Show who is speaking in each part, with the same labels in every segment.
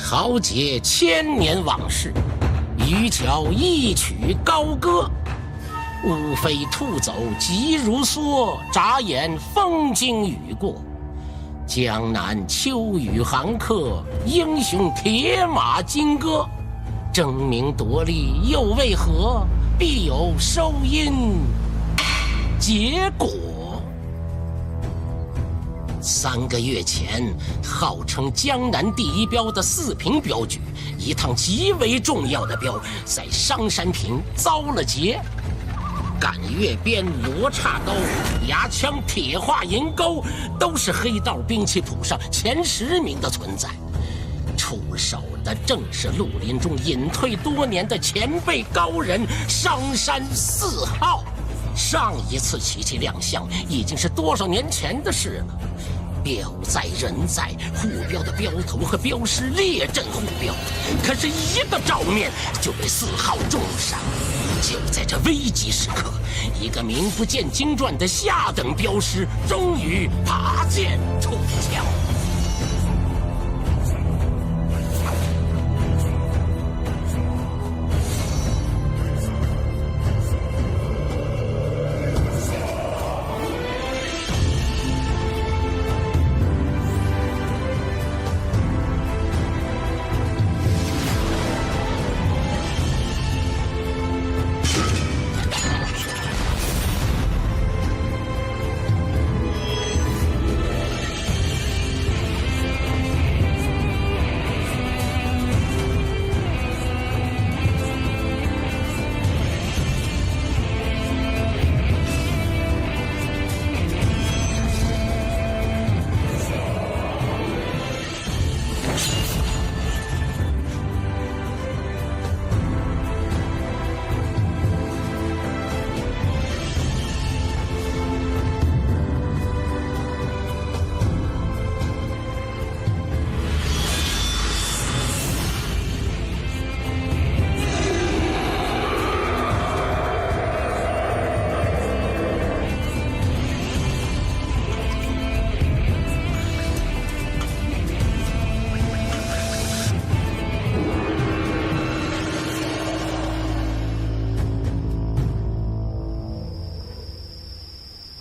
Speaker 1: 豪杰千年往事，渔樵一曲高歌。乌飞兔走急如梭，眨眼风经雨过。江南秋雨寒客，英雄铁马金戈。争名夺利又为何？必有收因结果。3个月前，号称江南第一标的四平镖局，一趟极为重要的镖，在商山坪遭了劫。赶月鞭、罗刹刀、牙枪、铁画银钩，都是黑道兵器谱上前10名的存在。出手的正是绿林中隐退多年的前辈高人商山4号。上一次奇迹亮相已经是多少年前的事了。镖在人在，护镖的镖头和镖师列阵护镖，可是一个照面就被4号重伤。就在这危急时刻，一个名不见经传的下等镖师终于拔剑出鞘。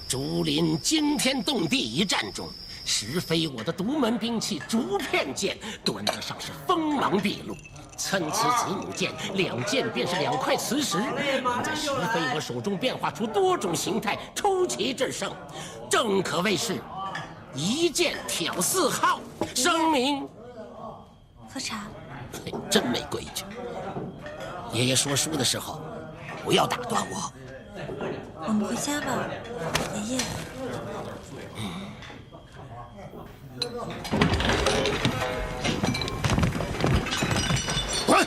Speaker 1: 竹林惊天动地一战中，石飞我的独门兵器竹片剑端得上是锋芒毕露。参差子母剑，2剑便是2块磁石，能在石飞我手中变化出多种形态，出奇制胜，正可谓是一剑挑4号，声名。
Speaker 2: 喝茶。
Speaker 1: 真没规矩。爷爷说书的时候，不要打断我。
Speaker 2: 我们回家吧，爷爷。
Speaker 3: 快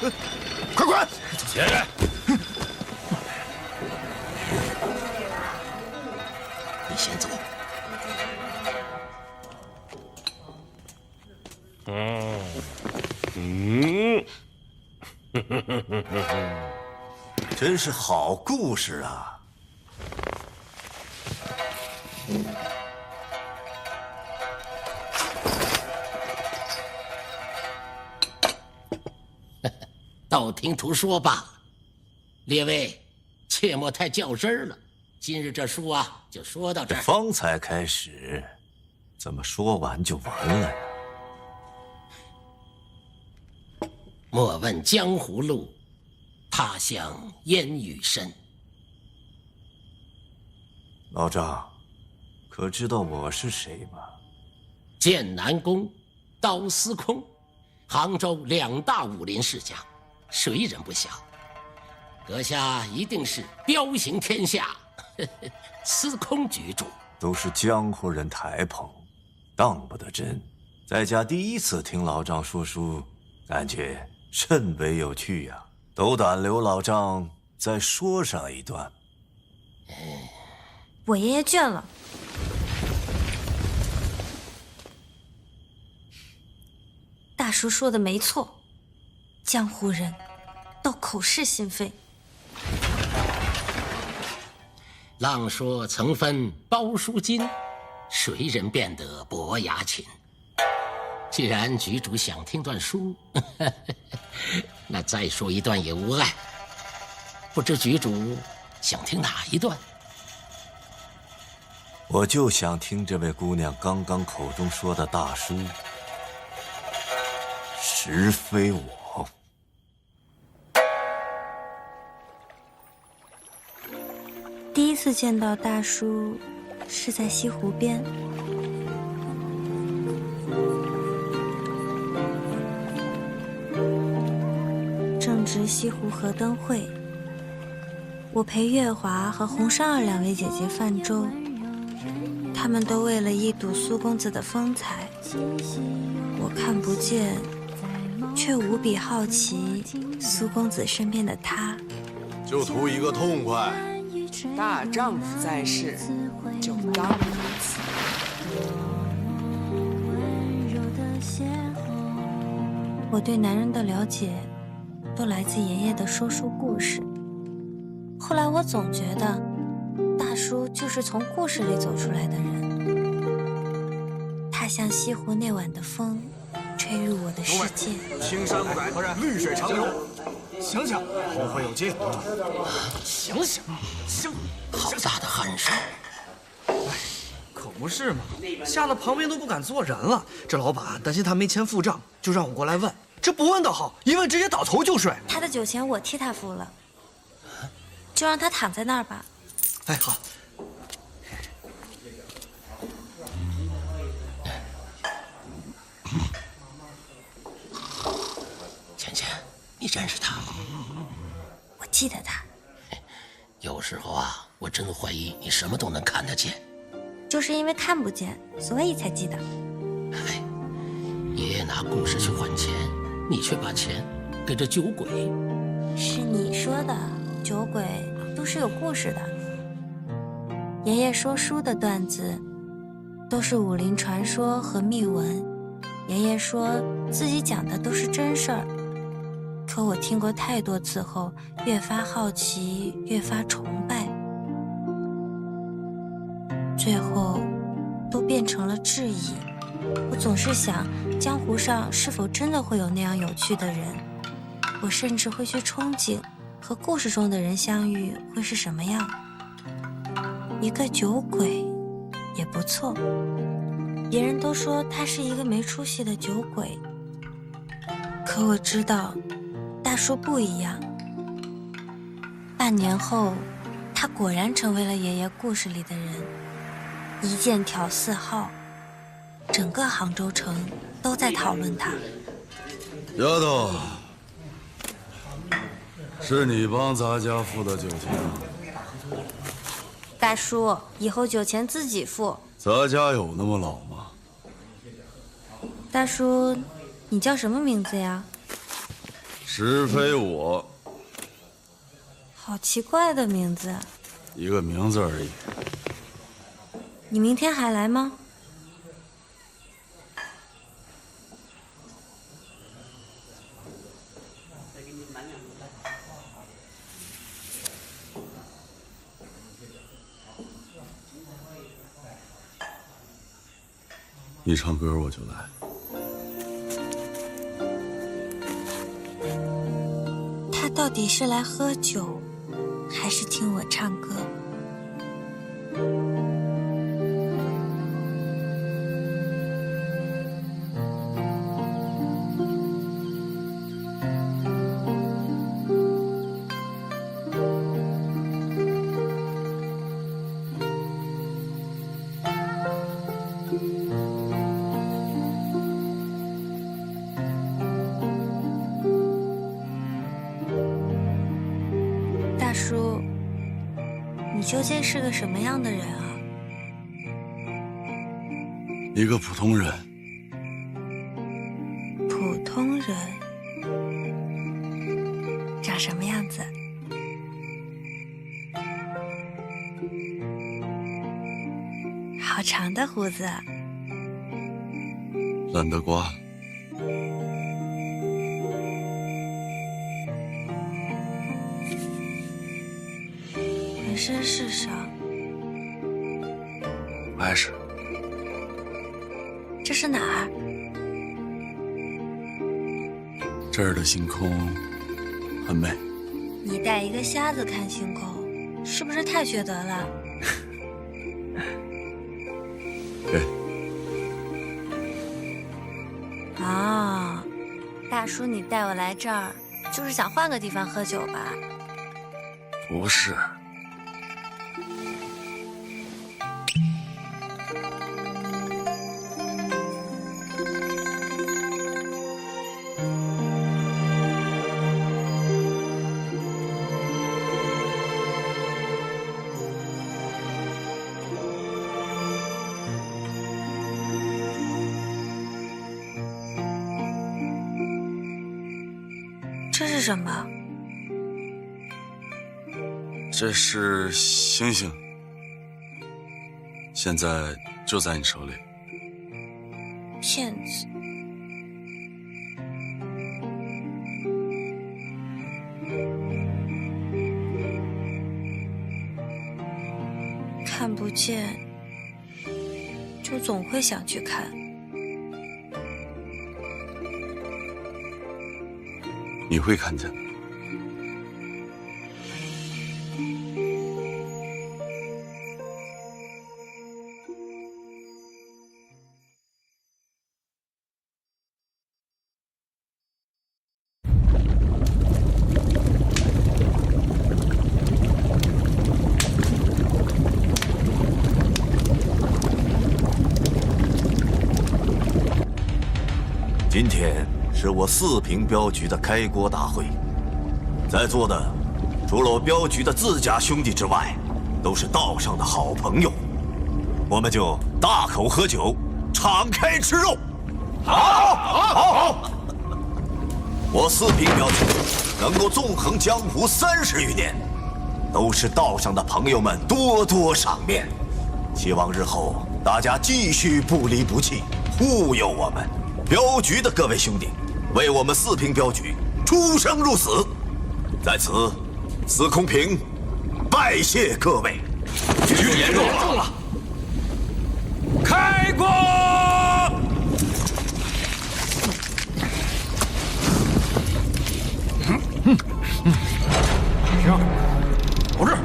Speaker 3: 快！
Speaker 4: 爷爷，
Speaker 1: 你先走。
Speaker 3: 真是好故事啊！
Speaker 1: 道听途说罢了，列位切莫太较真儿了。今日这书啊，就说到这儿。
Speaker 3: 方才开始，怎么说完就完了呀？
Speaker 1: 莫问江湖路，他乡烟雨深。
Speaker 3: 老丈，可知道我是谁吗？
Speaker 1: 剑南宫、刀司空，杭州2大武林世家，谁人不晓？阁下一定是彪行天下，司空局主。
Speaker 3: 都是江湖人抬捧，当不得真。在家第一次听老丈说书，感觉甚为有趣呀。斗胆刘老丈再说上一段。
Speaker 2: 我爷爷倦了。大叔说的没错，江湖人都口是心非。
Speaker 1: 浪说曾分包书金，谁人辨得伯牙琴？既然局主想听段书，那再说一段也无碍。不知局主想听哪一段？
Speaker 3: 我就想听这位姑娘刚刚口中说的大叔，实非我。
Speaker 2: 第一次见到大叔是在西湖边。正值西湖河灯会，我陪月华和红裳儿两位姐姐泛舟，她们都为了一睹苏公子的风采，我看不见，却无比好奇苏公子身边的他。
Speaker 4: 就图一个痛快。
Speaker 5: 大丈夫在世，就当如此。
Speaker 2: 我对男人的了解，都来自爷爷的说书故事。后来我总觉得，大叔就是从故事里走出来的人。他像西湖那晚的风，吹入我的世界。
Speaker 4: 青山不改，绿水长流。
Speaker 6: 醒醒，后会有期。
Speaker 1: 醒醒，好大的汗水！
Speaker 6: 可不是嘛，吓得旁边都不敢坐人了。这老板担心他没钱付账，就让我过来问。这不问倒好，一问直接倒头就睡。
Speaker 2: 他的酒钱我替他付了，就让他躺在那儿吧。
Speaker 6: 哎，好。
Speaker 1: 芊芊，你认识他？
Speaker 2: 我记得他。
Speaker 1: 有时候啊，我真怀疑你什么都能看得见。
Speaker 2: 就是因为看不见，所以才记得。
Speaker 1: 哎，爷爷拿故事去换钱，你却把钱给这酒鬼。
Speaker 2: 是你说的，酒鬼都是有故事的。爷爷说书的段子，都是武林传说和秘闻。爷爷说自己讲的都是真事儿，可我听过太多次后，越发好奇，越发崇拜。最后都变成了质疑。我总是想，江湖上是否真的会有那样有趣的人？我甚至会去憧憬，和故事中的人相遇会是什么样。一个酒鬼也不错，别人都说他是一个没出息的酒鬼，可我知道大叔不一样。半年后，他果然成为了爷爷故事里的人。一剑挑4号，整个杭州城都在讨论他。
Speaker 4: 丫头，是你帮咱家付的酒钱。
Speaker 2: 大叔，以后酒钱自己付。
Speaker 4: 咱家有那么老吗？
Speaker 2: 大叔，你叫什么名字呀？
Speaker 4: 实非我。
Speaker 2: 好奇怪的名字。
Speaker 4: 一个名字而已。
Speaker 2: 你明天还来吗？
Speaker 4: 你唱歌我就来。
Speaker 2: 他到底是来喝酒，还是听我唱歌？大叔，你究竟是个什么样的人啊？
Speaker 4: 一个普通人。
Speaker 2: 普通人，长什么样子？好长的胡子。
Speaker 4: 懒得刮。
Speaker 2: 浑身是伤。
Speaker 4: 碍事。
Speaker 2: 这是哪儿？
Speaker 4: 这儿的星空很美。
Speaker 2: 你带一个瞎子看星空，是不是太缺德了？
Speaker 4: 对。
Speaker 2: 啊，大叔，你带我来这儿，就是想换个地方喝酒吧？
Speaker 4: 不是。
Speaker 2: 这是什么？
Speaker 4: 这是星星，现在就在你手里。
Speaker 2: 骗子！看不见，就总会想去看。
Speaker 4: 你会看见。
Speaker 3: 今天是我四平镖局的开国大会，在座的除了我镖局的自家兄弟之外，都是道上的好朋友。我们就大口喝酒，敞开吃肉。好！我四平镖局能够纵横江湖30余年，都是道上的朋友们多多赏面。希望日后大家继续不离不弃，护佑我们。镖局的各位兄弟，为我们四平镖局出生入死，在此，司空平拜谢各位。
Speaker 1: 局严重了，开锅！
Speaker 6: 行，保质。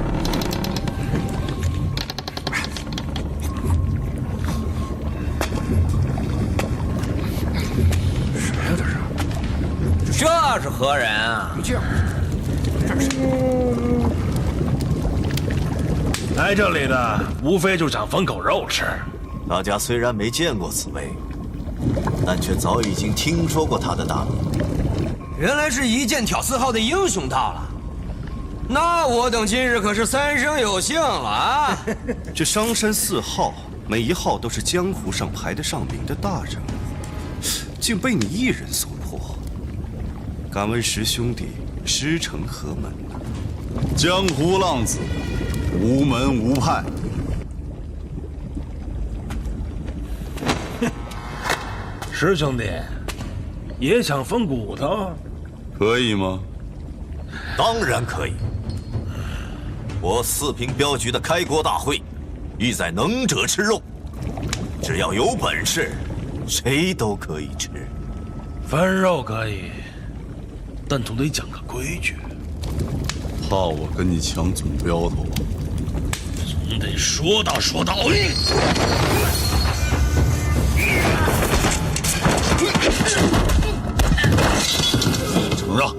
Speaker 7: 这是何人啊？
Speaker 6: 这样，这是
Speaker 8: 来这里的无非就想封口肉吃。
Speaker 3: 大家虽然没见过此位，但却早已经听说过他的大名。
Speaker 7: 原来是一剑挑4号的英雄到了，那我等今日可是3生有幸了啊！
Speaker 9: 这商山4号，每一号都是江湖上排得上名的大人物，竟被你一人所破。敢问师兄弟师承何门呢？
Speaker 4: 江湖浪子，无门无派。
Speaker 8: 师兄弟，也想分骨头？
Speaker 4: 可以吗？
Speaker 3: 当然可以。我四平镖局的开国大会，意在能者吃肉，只要有本事，谁都可以吃。
Speaker 8: 分肉可以，但总得讲个规矩。
Speaker 4: 怕我跟你抢总镖头啊？
Speaker 8: 总得说道说道。
Speaker 4: 承让。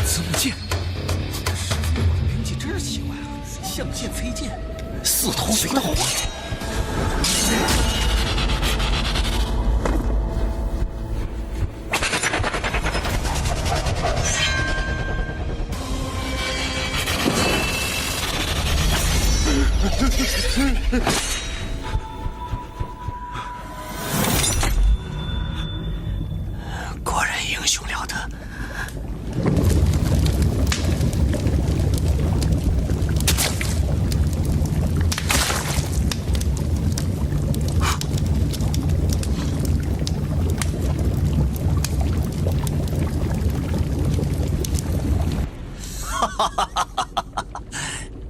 Speaker 6: 子母剑，这师傅灵气真是奇怪啊！象剑飞剑，4头肥的火。
Speaker 7: 果然英雄了得。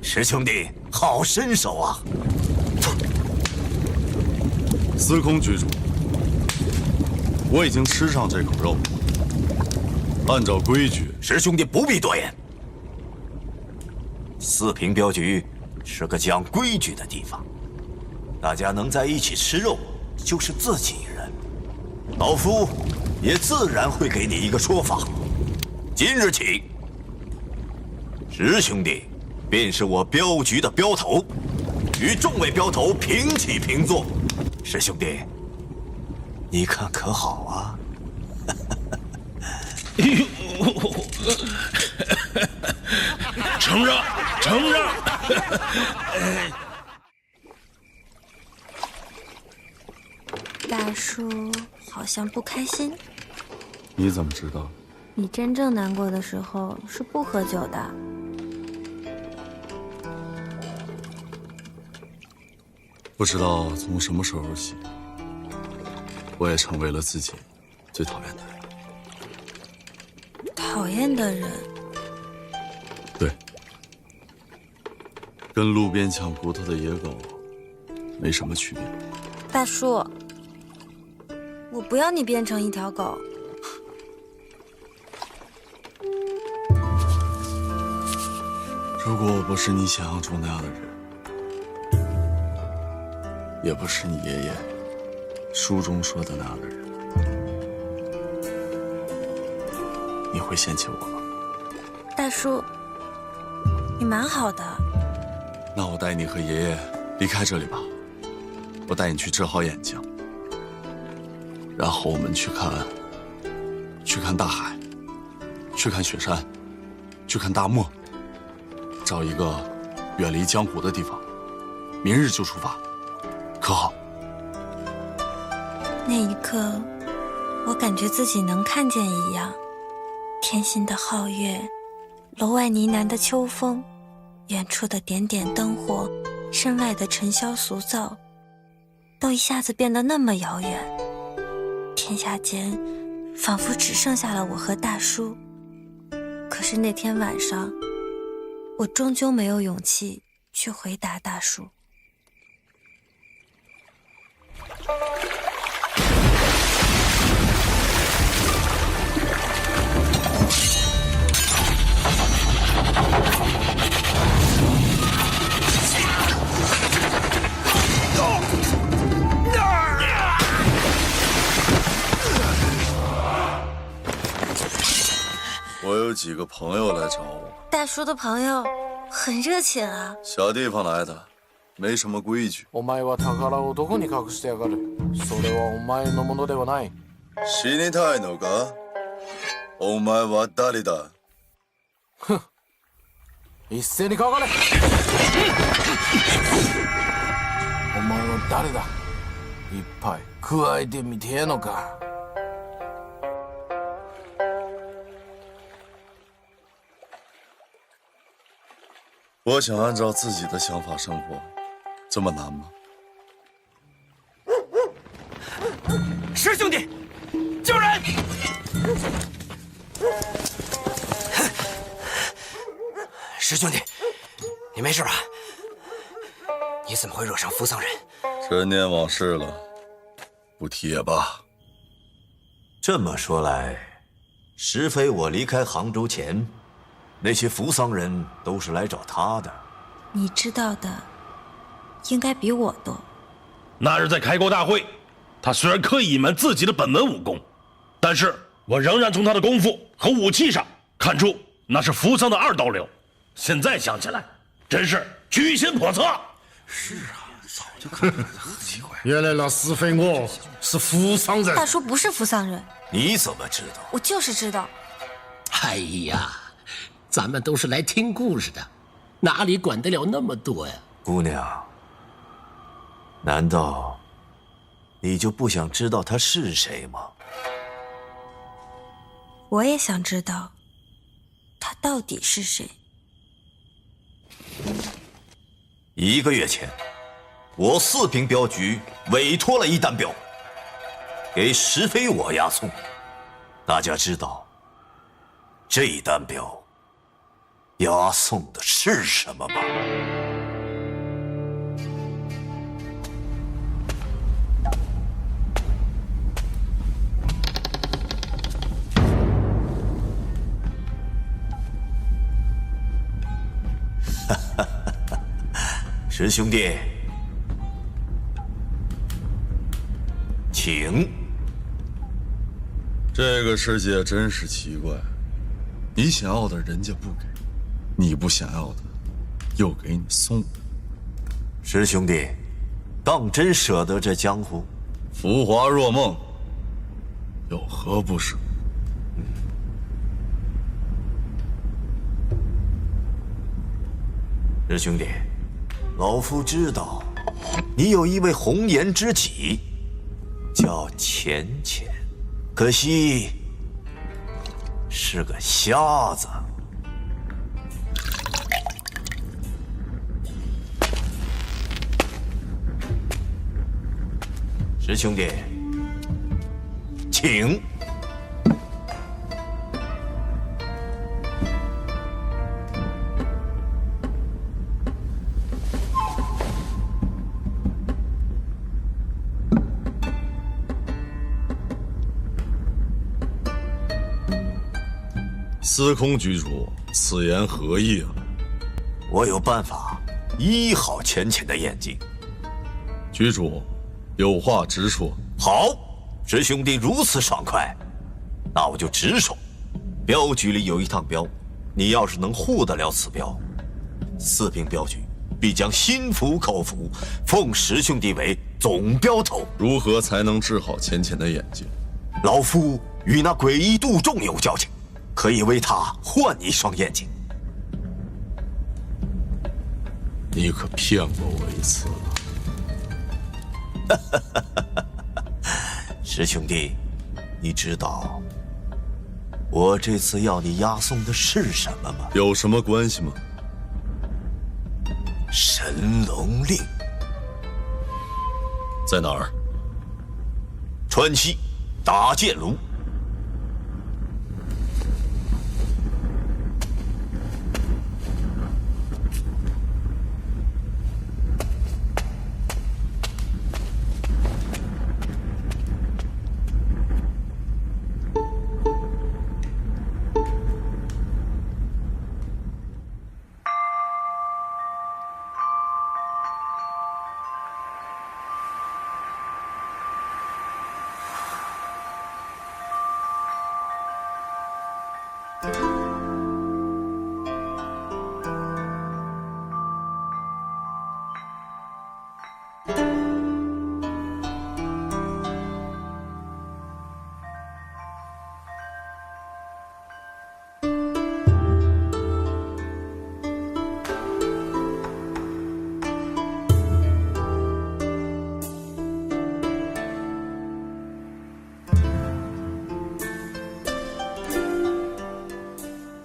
Speaker 3: 师兄弟，好身手啊！
Speaker 4: 司空居主，我已经吃上这口肉。按照规矩，
Speaker 3: 师兄弟不必多言。四平镖局是个讲规矩的地方，大家能在一起吃肉，就是自己人。老夫也自然会给你一个说法。今日起，师兄弟便是我镖局的镖头，与众位镖头平起平坐。师兄弟，你看可好啊？
Speaker 8: 承让，承让。
Speaker 2: 大叔好像不开心。
Speaker 4: 你怎么知道？
Speaker 2: 你真正难过的时候是不喝酒的。
Speaker 4: 不知道从什么时候起，我也成为了自己最讨厌的人。
Speaker 2: 讨厌的人？
Speaker 4: 对，跟路边抢骨头的野狗没什么区别。
Speaker 2: 大叔，我不要你变成一条狗。
Speaker 4: 如果我不是你想象中那样的人，也不是你爷爷书中说的那样的人，你会嫌弃我吗？
Speaker 2: 大叔，你蛮好的。
Speaker 4: 那我带你和爷爷离开这里吧，我带你去治好眼睛，然后我们去看大海，去看雪山，去看大漠，找一个远离江湖的地方，明日就出发，可好？
Speaker 2: 那一刻，我感觉自己能看见一样，天心的皓月，楼外呢喃的秋风，远处的点点灯火，身外的尘嚣俗躁，都一下子变得那么遥远。天下间仿佛只剩下了我和大叔。可是那天晚上，我终究没有勇气去回答大叔。
Speaker 4: 我有几个朋友来找我。
Speaker 2: 大叔的朋友很热情啊。
Speaker 4: 小地方来的，没什么规矩。
Speaker 10: お前は宝をどこに隠してやがる。それはお前のものではない。
Speaker 4: 死にたいのか？お前は誰だ？
Speaker 10: 哼！一斉にかかれ！お前は誰だ？一杯加えてみてえのか？
Speaker 4: 我想按照自己的想法生活，这么难吗？
Speaker 7: 师兄弟，救人！师兄弟，你没事吧？你怎么会惹上扶桑人？
Speaker 4: 陈年往事了，不提也罢。
Speaker 3: 这么说来，实非我离开杭州前，那些扶桑人都是来找他的。
Speaker 2: 你知道的应该比我多。
Speaker 8: 那日在开国大会，他虽然刻意隐瞒自己的本门武功，但是我仍然从他的功夫和武器上看出那是扶桑的二刀流。现在想起来，真是居心叵测。
Speaker 10: 是啊，早就看出来了，很奇怪。原来那死非我是扶桑人。
Speaker 2: 大叔不是扶桑人。
Speaker 3: 你怎么知道？
Speaker 2: 我就是知道。
Speaker 1: 哎呀，咱们都是来听故事的，哪里管得了那么多呀？
Speaker 3: 姑娘，难道你就不想知道他是谁吗？
Speaker 2: 我也想知道，他到底是谁。
Speaker 3: 1个月前，我四平镖局委托了一单镖，给石飞我押送。大家知道，这一单镖押送的是什么吗？师兄弟，请。
Speaker 4: 这个世界真是奇怪，你想要的人家不给，你不想要的又给你送。
Speaker 3: 师兄弟，当真舍得这江湖？
Speaker 4: 浮华若梦，有何不舍？
Speaker 3: 师兄弟，老夫知道你有一位红颜知己，叫浅浅，可惜是个瞎子。师兄弟，请。
Speaker 4: 司空局主，此言何意啊？
Speaker 3: 我有办法医好浅浅的眼睛。
Speaker 4: 局主，有话直说。
Speaker 3: 好，师兄弟如此爽快，那我就直说。镖局里有一趟镖，你要是能护得了此镖，四平镖局必将心服口服，奉师兄弟为总镖头。
Speaker 4: 如何才能治好浅浅的眼睛？
Speaker 3: 老夫与那诡异杜仲有交情，可以为他换一双眼睛。
Speaker 4: 你可骗过我一次
Speaker 3: 了。师兄弟，你知道我这次要你押送的是什么吗？
Speaker 4: 有什么关系吗？
Speaker 3: 神龙令。
Speaker 4: 在哪儿？
Speaker 3: 川西打箭炉。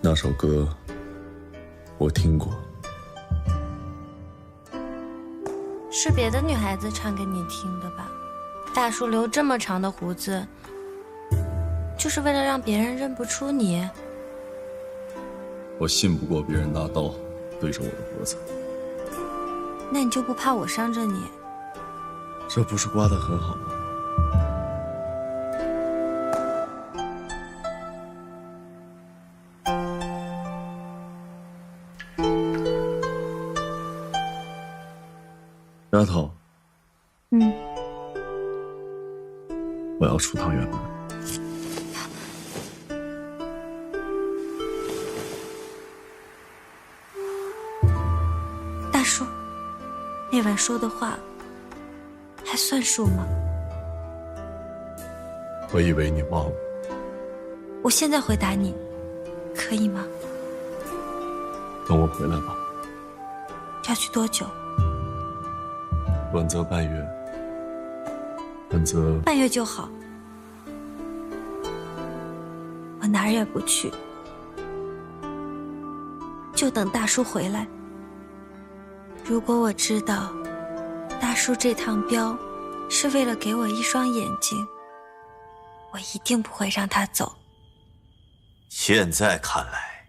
Speaker 4: 那首歌我听过，
Speaker 2: 是别的女孩子唱给你听的吧？大叔留这么长的胡子，就是为了让别人认不出你？
Speaker 4: 我信不过别人拿刀对着我的脖子。
Speaker 2: 那你就不怕我伤着你？
Speaker 4: 这不是刮得很好吗？丫头，我要出趟远门。
Speaker 2: 大叔，那晚说的话还算数吗？
Speaker 4: 我以为你忘了。
Speaker 2: 我现在回答你，可以吗？
Speaker 4: 等我回来吧。
Speaker 2: 要去多久？
Speaker 4: 短则半月，短则
Speaker 2: 半月就好。我哪儿也不去，就等大叔回来。如果我知道大叔这趟镖是为了给我一双眼睛，我一定不会让他走。
Speaker 3: 现在看来，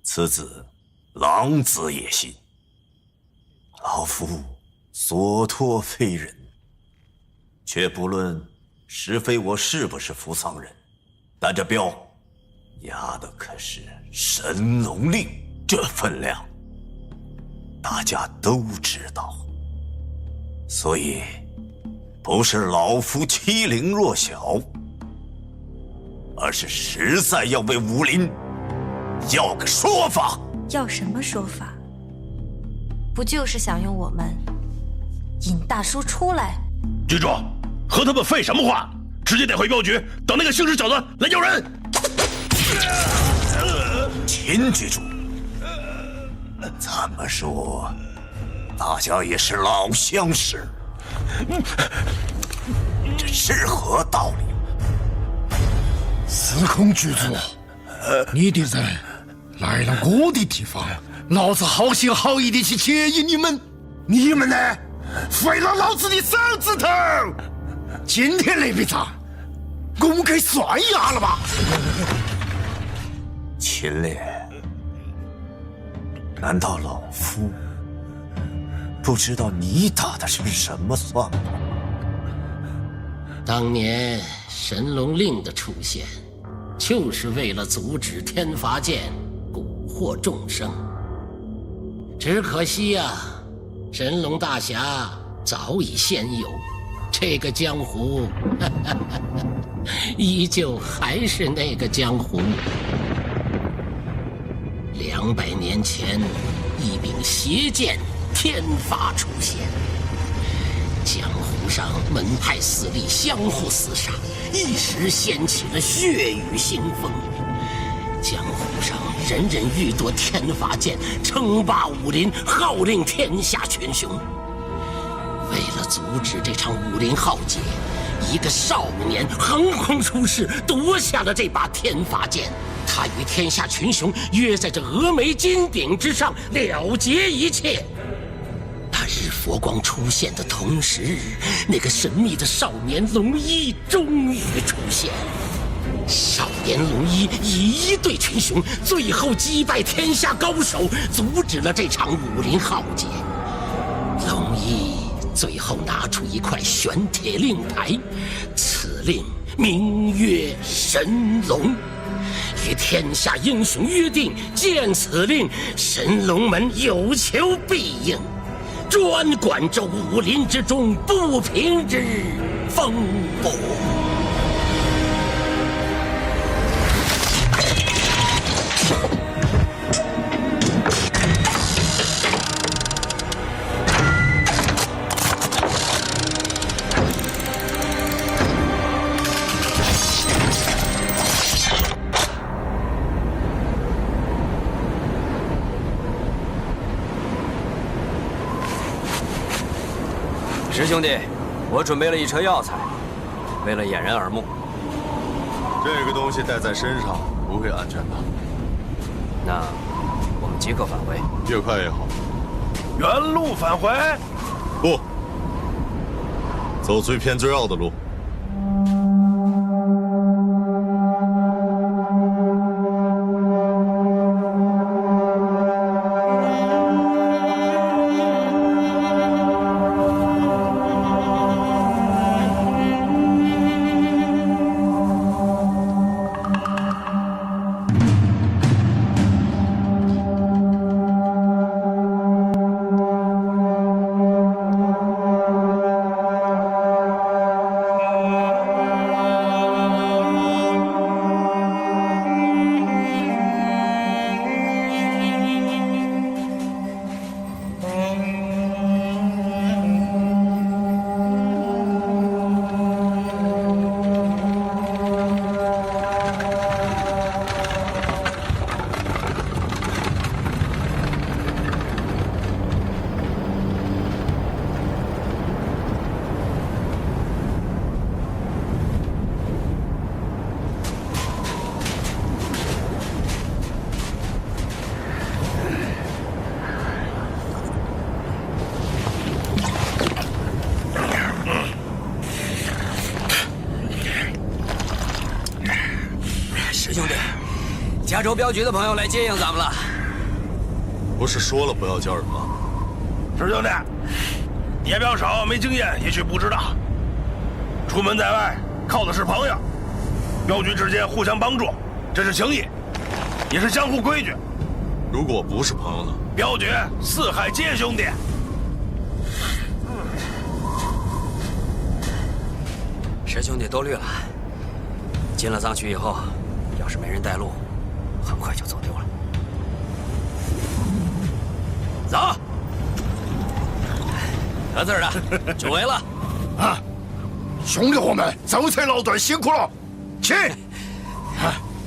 Speaker 3: 此子狼子野心。老夫所托非人，却不论实非我是不是扶桑人，但这镖押的可是神龙令，这分量大家都知道。所以不是老夫欺凌弱小，而是实在要为武林要个说法。
Speaker 2: 要什么说法？不就是想用我们引大叔出来？
Speaker 8: 局主，和他们废什么话？直接带回镖局，等那个姓氏小子来要人。
Speaker 3: 秦局主，怎么说，大家也是老相识，这是何道理？
Speaker 10: 司空局主，你的人来了我的地方，老子好心好意的去接应你们，你们呢，废了老子的手指头。今天那笔账，我们可以算一了吧？
Speaker 3: 秦烈，难道老夫不知道你打的是什么算盘？
Speaker 1: 当年神龙令的出现，就是为了阻止天罚剑蛊惑众生。只可惜呀，神龙大侠早已仙游，这个江湖依旧还是那个江湖。200年前，一柄邪剑天罚出现，江湖上门派势力相互厮杀，一时掀起了血雨腥风。江湖上人人欲夺天罚剑，称霸武林，号令天下群雄。为了阻止这场武林浩劫，一个少年横空出世，夺下了这把天罚剑。他与天下群雄约在这峨眉金顶之上了结一切。那日佛光出现的同时，那个神秘的少年龙一终于出现。少年龙一以一对群雄，最后击败天下高手，阻止了这场武林浩劫。龙一最后拿出一块玄铁令牌，此令名曰神龙。与天下英雄约定，见此令，神龙门有求必应，专管这武林之中不平之风波。
Speaker 7: 师兄弟，我准备了一车药材，为了掩人耳目。
Speaker 9: 这个东西带在身上不会安全的。
Speaker 7: 那我们即刻返回，
Speaker 9: 越快越好。
Speaker 8: 原路返回？
Speaker 9: 不，走最偏最绕的路。
Speaker 7: 加州镖局的朋友来接应咱们了。
Speaker 4: 不是说了不要叫人吗？
Speaker 8: 师兄弟，野镖手没经验，也许不知道，出门在外靠的是朋友，镖局之间互相帮助，这是情谊，也是江湖规矩。
Speaker 4: 如果不是朋友呢？
Speaker 8: 镖局四海皆兄弟。
Speaker 7: 师兄弟都绿了，进了藏区以后，要是没人带路，很快就走丢了。走，得字的就围了。
Speaker 10: 啊，兄弟伙们，走车劳顿辛苦了，起！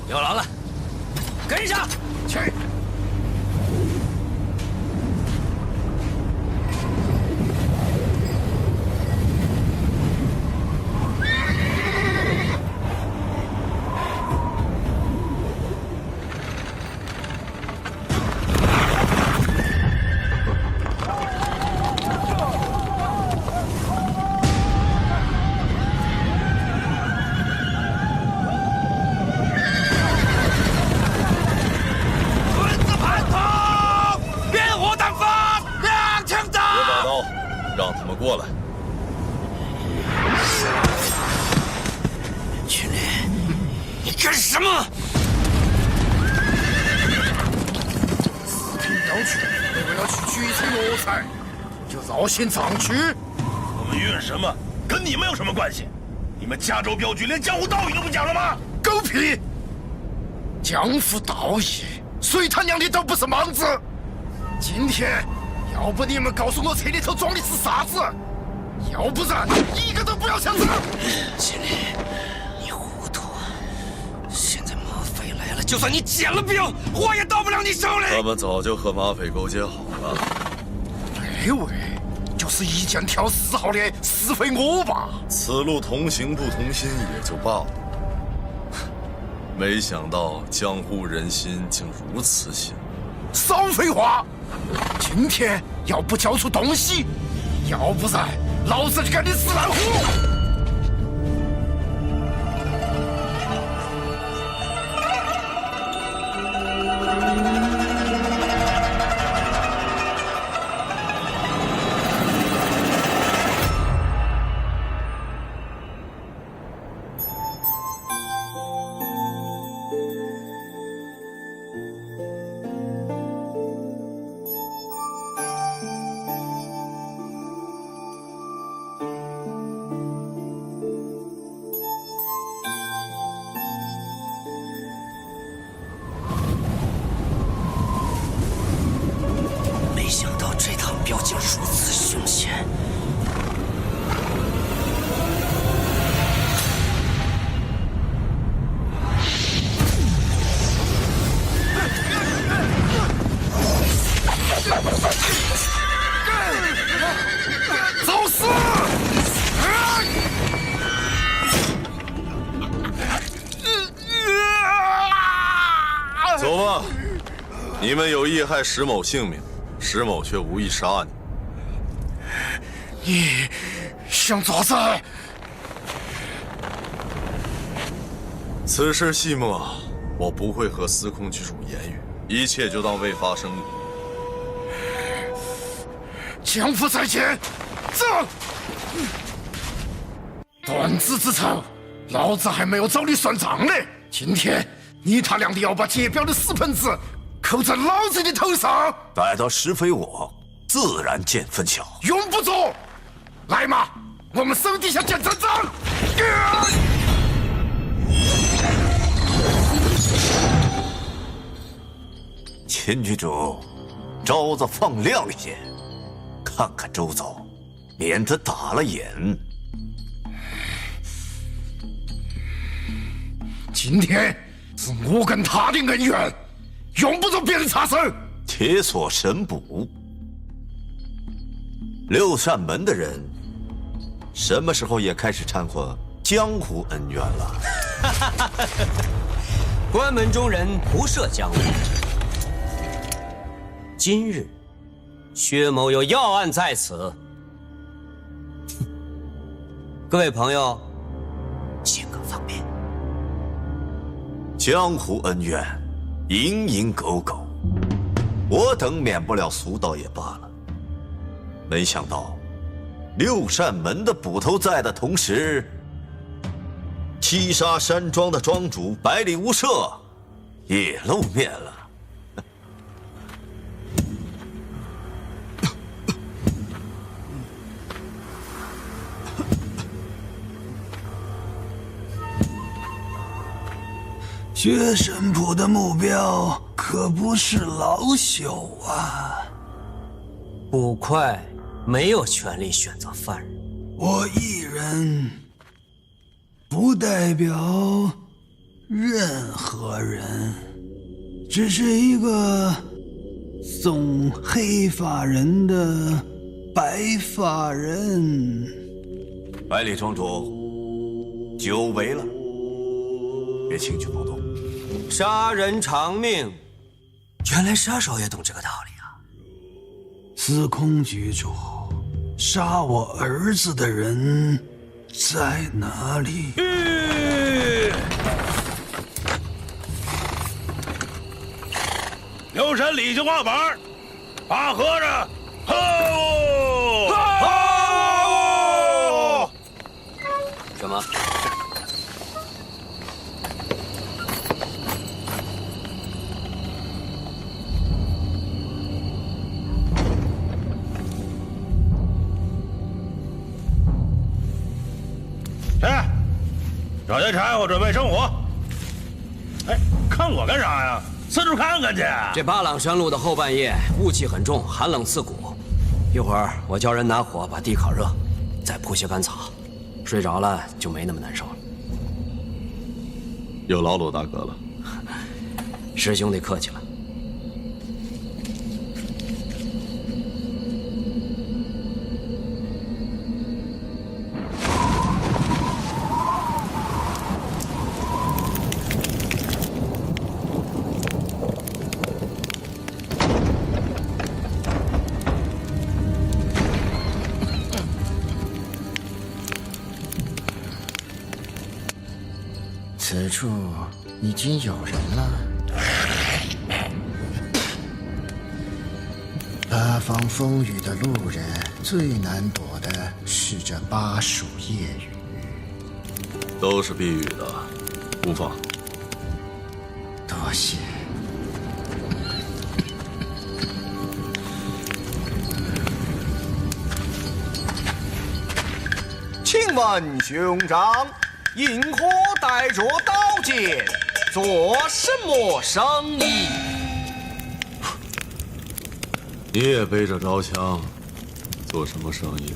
Speaker 7: 有劳了，跟上，
Speaker 10: 起！
Speaker 4: 让他们过来。
Speaker 7: 群里，你干什么？
Speaker 10: 四平镖局为了去取此药材，就绕行藏区。
Speaker 8: 我们运什么，跟你们有什么关系？你们加州镖局连江湖道义都不讲了吗？
Speaker 10: 狗屁！江湖道义，谁他娘的都不是莽子。今天。要不你们告诉我车里头装的是啥子？要不然一个都不要想走！
Speaker 7: 经理，你糊涂啊！现在马匪来了，就算你捡了兵，我也到不了你手里。
Speaker 4: 他们早就和马匪勾结好了。
Speaker 10: 这位就是一剑挑4号的死匪我吧？
Speaker 4: 此路同行不同心也就罢了，没想到江湖人心竟如此险恶。
Speaker 10: 少废话！今天要不交出东西，要不然老子就跟你死老虎！
Speaker 7: 没想到这趟镖竟如此凶险。
Speaker 10: 走死！
Speaker 4: 走吧，你们有意害石某性命，石某却无意杀你。
Speaker 10: 你想咋子？
Speaker 4: 此事细末，我不会和司空居主言语，一切就当未发生过。
Speaker 10: 江湖再见，走！断子之仇，老子还没有找你算账呢。今天你他娘的要把劫镖的死盆子扣在老子的头上！
Speaker 3: 逮到石匪我，自然见分晓。
Speaker 10: 用不着，来嘛，我们手底下见真章！
Speaker 3: 秦局主，招子放亮些，看看周遭，免得打了眼。
Speaker 10: 今天是我跟他的恩怨，用不着别人插手。
Speaker 3: 铁锁神捕，六扇门的人，什么时候也开始掺和江湖恩怨了？
Speaker 7: 关门中人不涉江湖。今日，薛某有要案在此，各位朋友，请个方便。
Speaker 3: 江湖恩怨，蝇营狗苟，我等免不了俗道也罢了。没想到六扇门的捕头在的同时，七杀山庄的庄主百里无赦也露面了。
Speaker 10: 薛神谱的目标可不是老朽啊！
Speaker 7: 捕快没有权利选择犯人。
Speaker 10: 我一人不代表任何人，只是一个送黑发人的白发人。
Speaker 3: 百里庄主，久违了，别轻举妄动。
Speaker 7: 杀人偿命，原来杀手也懂这个道理啊！
Speaker 10: 司空局主，杀我儿子的人在哪里？
Speaker 8: 刘山李家画板，大和尚，吼！
Speaker 7: 什么？
Speaker 8: 去，找些柴火，准备生火。哎，看我干啥呀？四处看看去。
Speaker 7: 这巴朗山路的后半夜雾气很重，寒冷刺骨。一会儿我叫人拿火把地烤热，再铺些干草，睡着了就没那么难受了。
Speaker 4: 有劳鲁大哥了。
Speaker 7: 师兄弟客气了。
Speaker 10: 此处已经有人了。八方风雨的路人，最难躲的是这巴蜀夜雨。
Speaker 4: 都是避雨的，无妨。
Speaker 10: 多谢。
Speaker 11: 请问兄长，因何带着刀剑，做什么生意？
Speaker 4: 你也背着刀枪，做什么生意？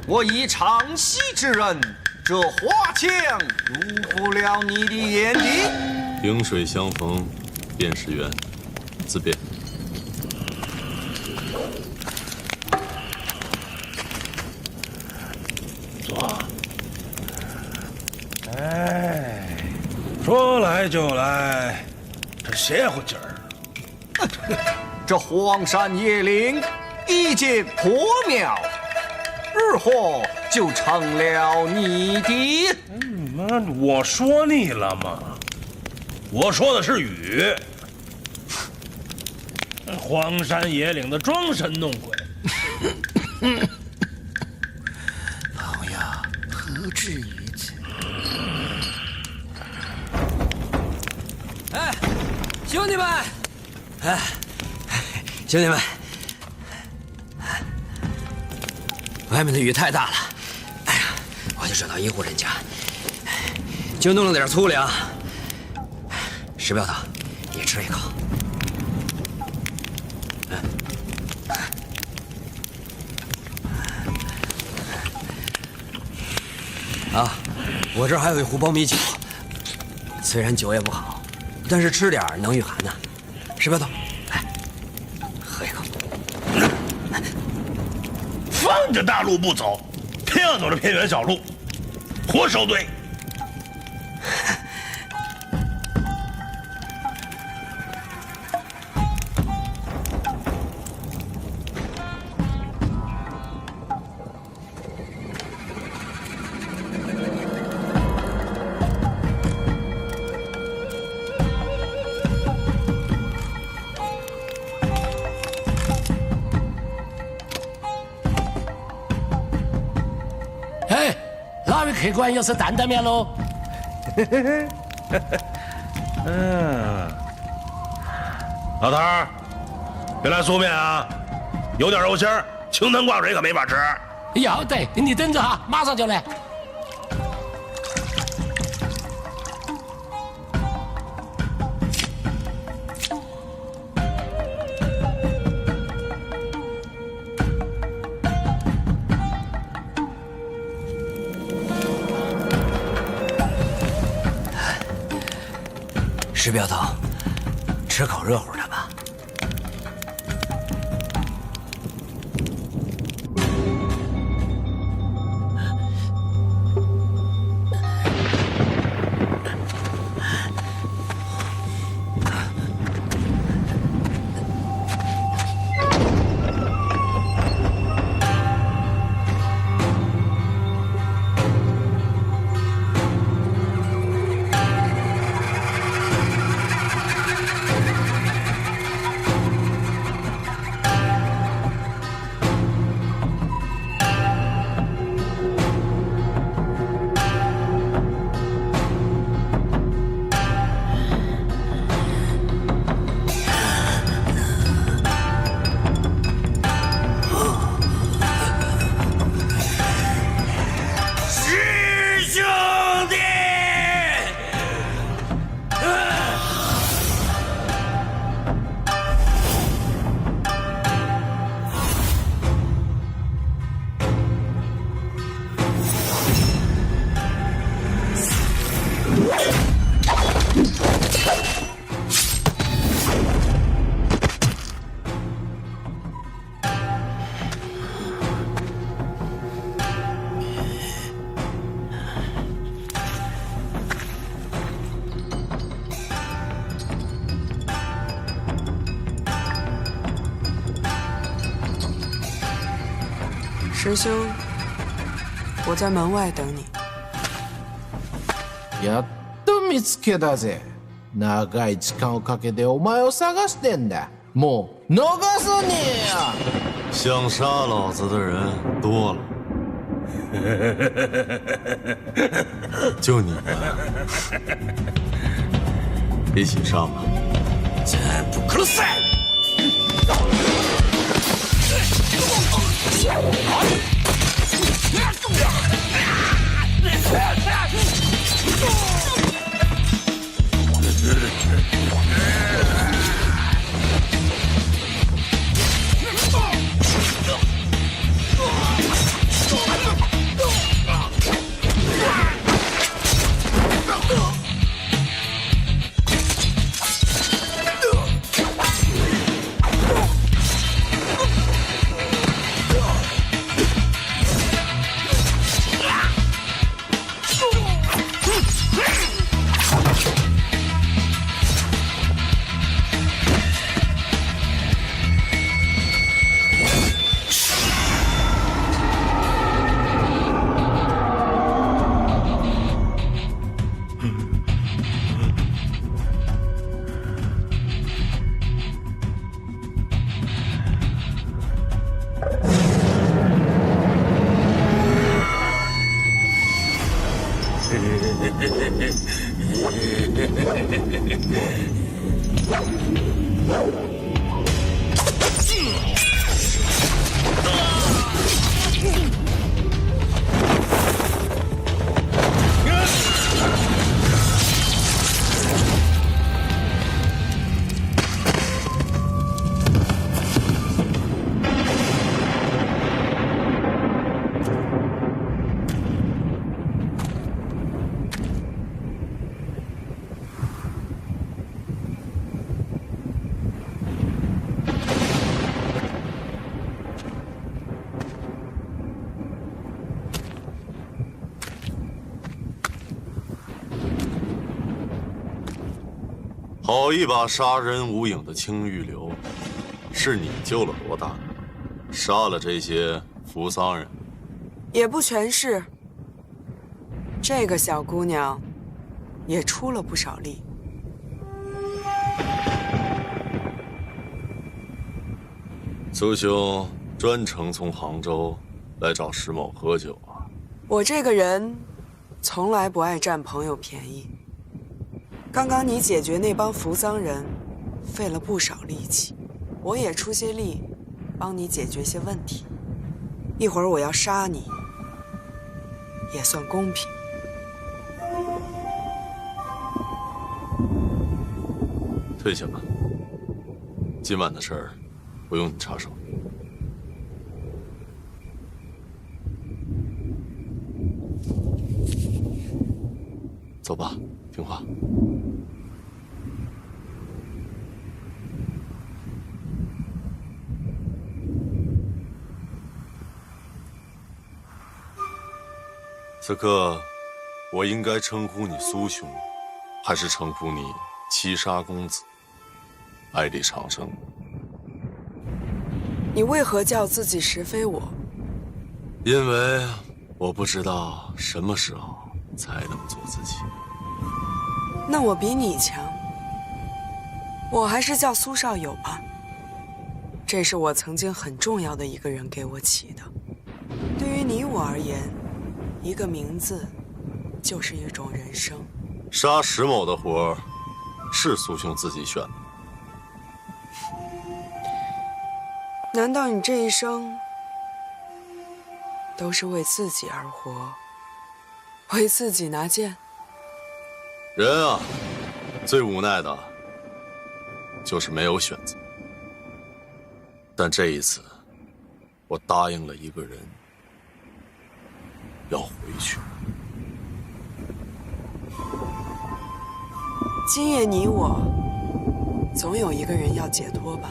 Speaker 11: 我以长息之人，这花枪入不了你的眼底。
Speaker 4: 萍水相逢，便是缘。自便。
Speaker 8: 坐。哎，说来就来，这邪乎劲儿。
Speaker 11: 这荒山野岭一见破庙，日后就成了你的。
Speaker 8: 我说你了吗？我说的是雨。荒山野岭的装神弄鬼。
Speaker 10: 朋友，何至于此？
Speaker 7: 哎，兄弟们！哎，兄弟们，外面的雨太大了，哎呀，我就找到一户人家，就弄了点粗粮。石镖头，也吃一口。啊，我这儿还有一壶苞米酒，虽然酒也不好，但是吃点能御寒呢。石镖头，来，喝一口。
Speaker 8: 放着大路不走，偏要走这偏远小路，活受罪。
Speaker 1: 哪位客官要吃担担面喽？
Speaker 8: 老头儿，别来素面啊，有点肉馅儿，清汤挂水可没法吃。
Speaker 1: 要得，你等着哈，马上就来。
Speaker 7: 石镖头，吃口热乎的吧。
Speaker 5: 师兄，我在门外等你。
Speaker 12: やっと見つけたぜ。長い時間をかけてお前を探してんだ。もう逃さねえや。
Speaker 3: 想杀老子的人多了，就你了，一起上吧。
Speaker 1: 全部殺せ！
Speaker 3: 好一把杀人无影的青玉流，是你救了罗大，杀了这些扶桑人。
Speaker 5: 也不全是，这个小姑娘也出了不少力。
Speaker 3: 苏兄专程从杭州来找石某喝酒啊？
Speaker 5: 我这个人从来不爱占朋友便宜。刚刚你解决那帮扶桑人，费了不少力气，我也出些力，帮你解决些问题。一会儿我要杀你，也算公平。
Speaker 4: 退下吧，今晚的事儿不用你插手。走吧，听话。此刻，我应该称呼你苏兄，还是称呼你七杀公子？爱丽长生。
Speaker 5: 你为何叫自己石非我？
Speaker 4: 因为我不知道什么时候才能做自己。
Speaker 5: 那我比你强，我还是叫苏少友吧。这是我曾经很重要的一个人给我起的。对于你我而言，一个名字就是一种人生。
Speaker 4: 杀石某的活儿是苏兄自己选的。
Speaker 5: 难道你这一生都是为自己而活，为自己拿剑？
Speaker 4: 人啊，最无奈的就是没有选择。但这一次，我答应了一个人，要回去。
Speaker 5: 今夜你我，总有一个人要解脱吧。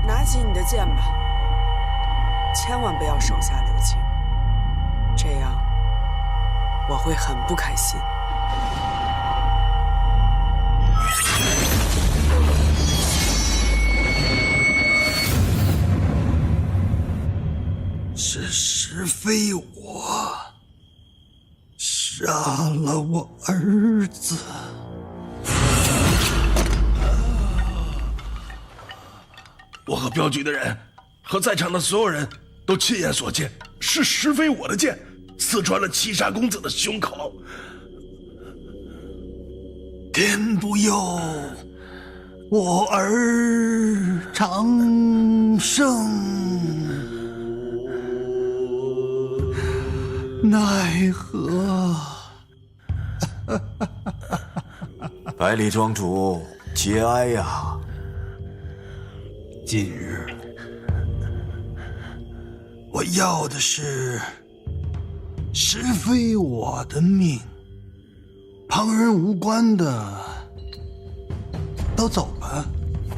Speaker 5: 拿起你的剑吧，千万不要手下留情，这样我会很不开心。
Speaker 10: 是石非我杀了我儿子。
Speaker 8: 我和镖局的人，和在场的所有人都亲眼所见，是石非我的剑刺穿了七杀公子的胸口。
Speaker 10: 天不佑我儿长生，奈何？
Speaker 3: 百里庄主节哀呀！
Speaker 10: 今日我要的是石非我的命，旁人无关的都走吧。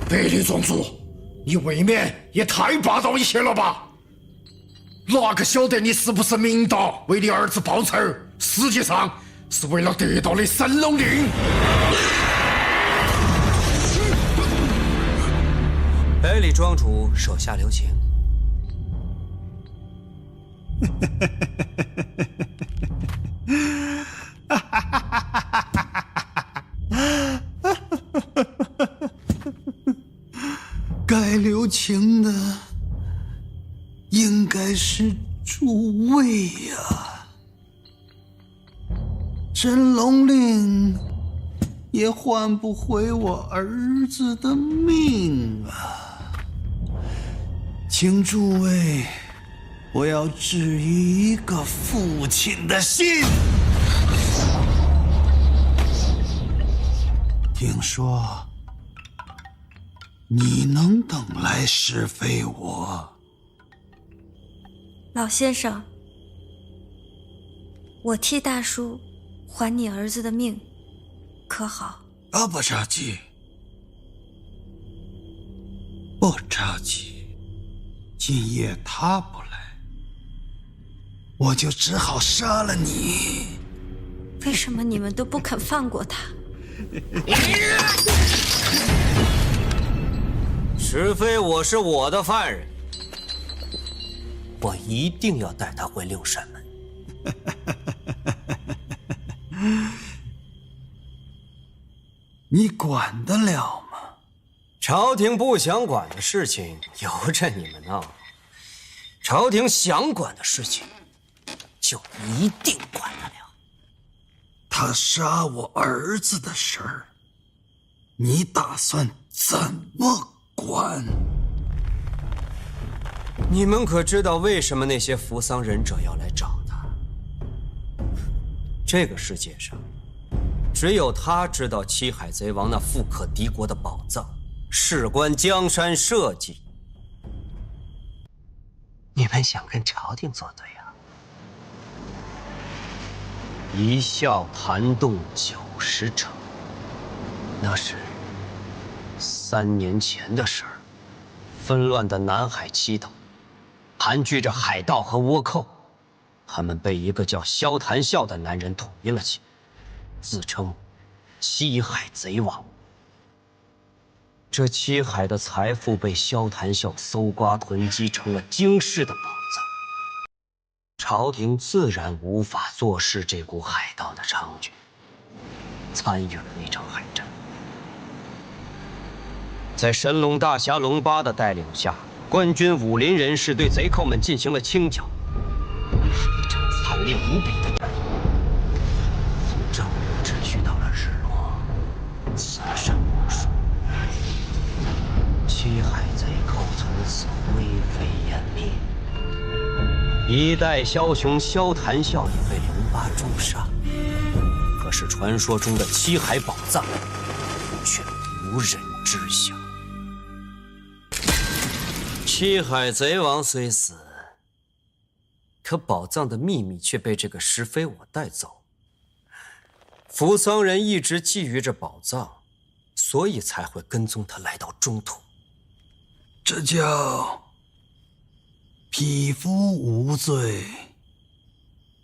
Speaker 10: 百里庄主，你未免也太霸道一些了吧？哪个晓得你是不是明道为你儿子报仇，实际上是为了得到你神龙令？
Speaker 7: 百里庄主手下留情。
Speaker 10: 该留情的应该是诸位呀。神龙令也换不回我儿子的命啊！请诸位，我要致以一个父亲的信。听说你能等来石非我？
Speaker 2: 老先生，我替大叔还你儿子的命，可好？
Speaker 10: 不着急，不着急。今夜他不来，我就只好杀了你。
Speaker 2: 为什么你们都不肯放过他？
Speaker 7: 石非我是我的犯人，我一定要带他回六扇门。
Speaker 10: 你管得了吗？
Speaker 7: 成。朝廷不想管的事情由着你们闹，朝廷想管的事情就一定管得了。
Speaker 10: 他杀我儿子的事儿，你打算怎么管？
Speaker 7: 你们可知道为什么那些扶桑忍者要来找他？这个世界上，只有他知道七海贼王那富可敌国的宝藏，事关江山社稷。你们想跟朝廷作对啊？一笑弹动90城，那是3年前的事儿。纷乱的南海七岛，盘踞着海盗和倭寇，他们被一个叫萧谈笑的男人统一了起来，自称七海贼王。这七海的财富被萧谈笑搜刮囤积成了惊世的宝藏，朝廷自然无法坐视这股海盗的猖獗，参与了那场海战。在神龙大侠龙八的带领下，官军武林人士对贼寇们进行了清剿，是一场惨烈无比的战役。从正午持续到了日落，死伤无数。七海贼寇从此灰飞烟灭，一代枭雄萧谈笑也被龙八诛杀。可是传说中的七海宝藏却无人知晓。七海贼王虽死，可宝藏的秘密却被这个石飞我带走。扶桑人一直觊觎着宝藏，所以才会跟踪他来到中土。
Speaker 10: 这叫匹夫无罪，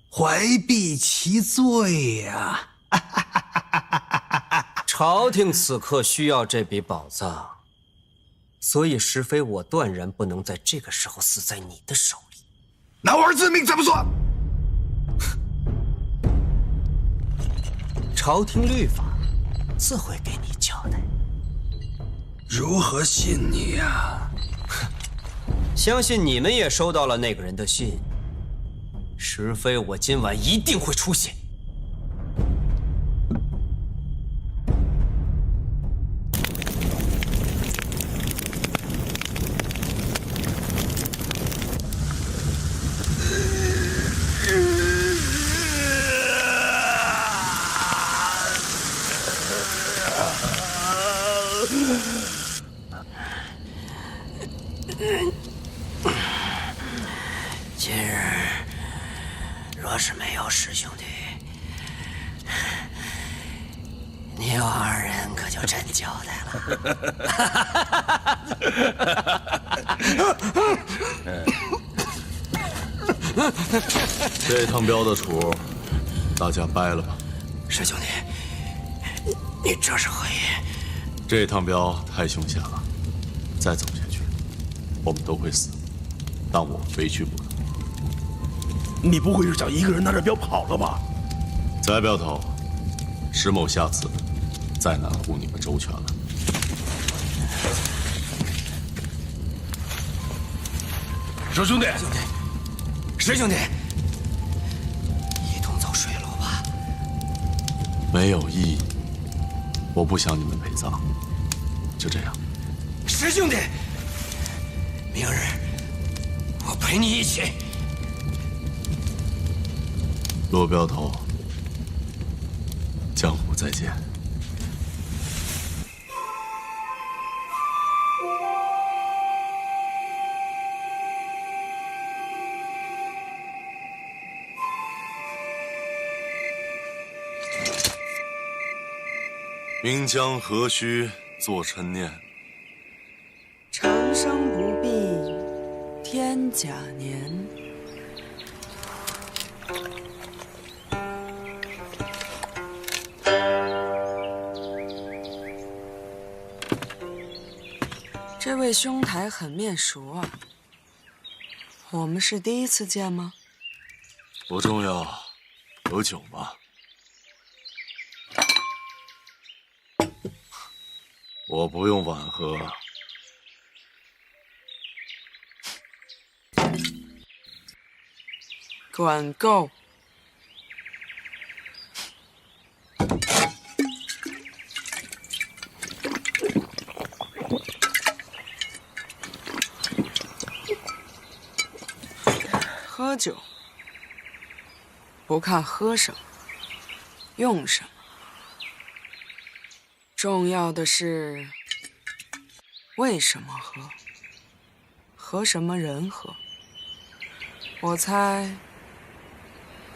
Speaker 10: 怀璧其罪呀！
Speaker 7: 朝廷此刻需要这笔宝藏，所以石飞我断然不能在这个时候死在你的手里。
Speaker 10: 那我儿子命怎么算？
Speaker 7: 朝廷律法自会给你交代。
Speaker 10: 如何信你呀？
Speaker 7: 相信你们也收到了那个人的信。石飞我今晚一定会出现。今日若是没有师兄弟，你我二人可就真交代
Speaker 4: 了。这趟镖的杵，大家掰了吧。
Speaker 7: 师兄弟，你这是何意？
Speaker 4: 这趟镖太凶险了，再走下去，我们都会死，但我非去不可。
Speaker 8: 你不会是想一个人拿着镖跑了吧？
Speaker 4: 翟镖头，石某下次再难护你们周全了。
Speaker 8: 师兄弟，
Speaker 7: 师兄弟，一同走水路吧。
Speaker 4: 没有意义，我不想你们陪葬，就这样。
Speaker 7: 师兄弟，明日我陪你一起。
Speaker 4: 骆镖头，江湖再见。名将何须作陈念？
Speaker 5: 长生不必添甲年。这位兄台很面熟啊，我们是第一次见吗？
Speaker 4: 不重要，有酒吗？我不用晚喝。
Speaker 5: 管够。喝酒，不看喝什么，用什么，重要的是为什么喝，和什么人喝。我猜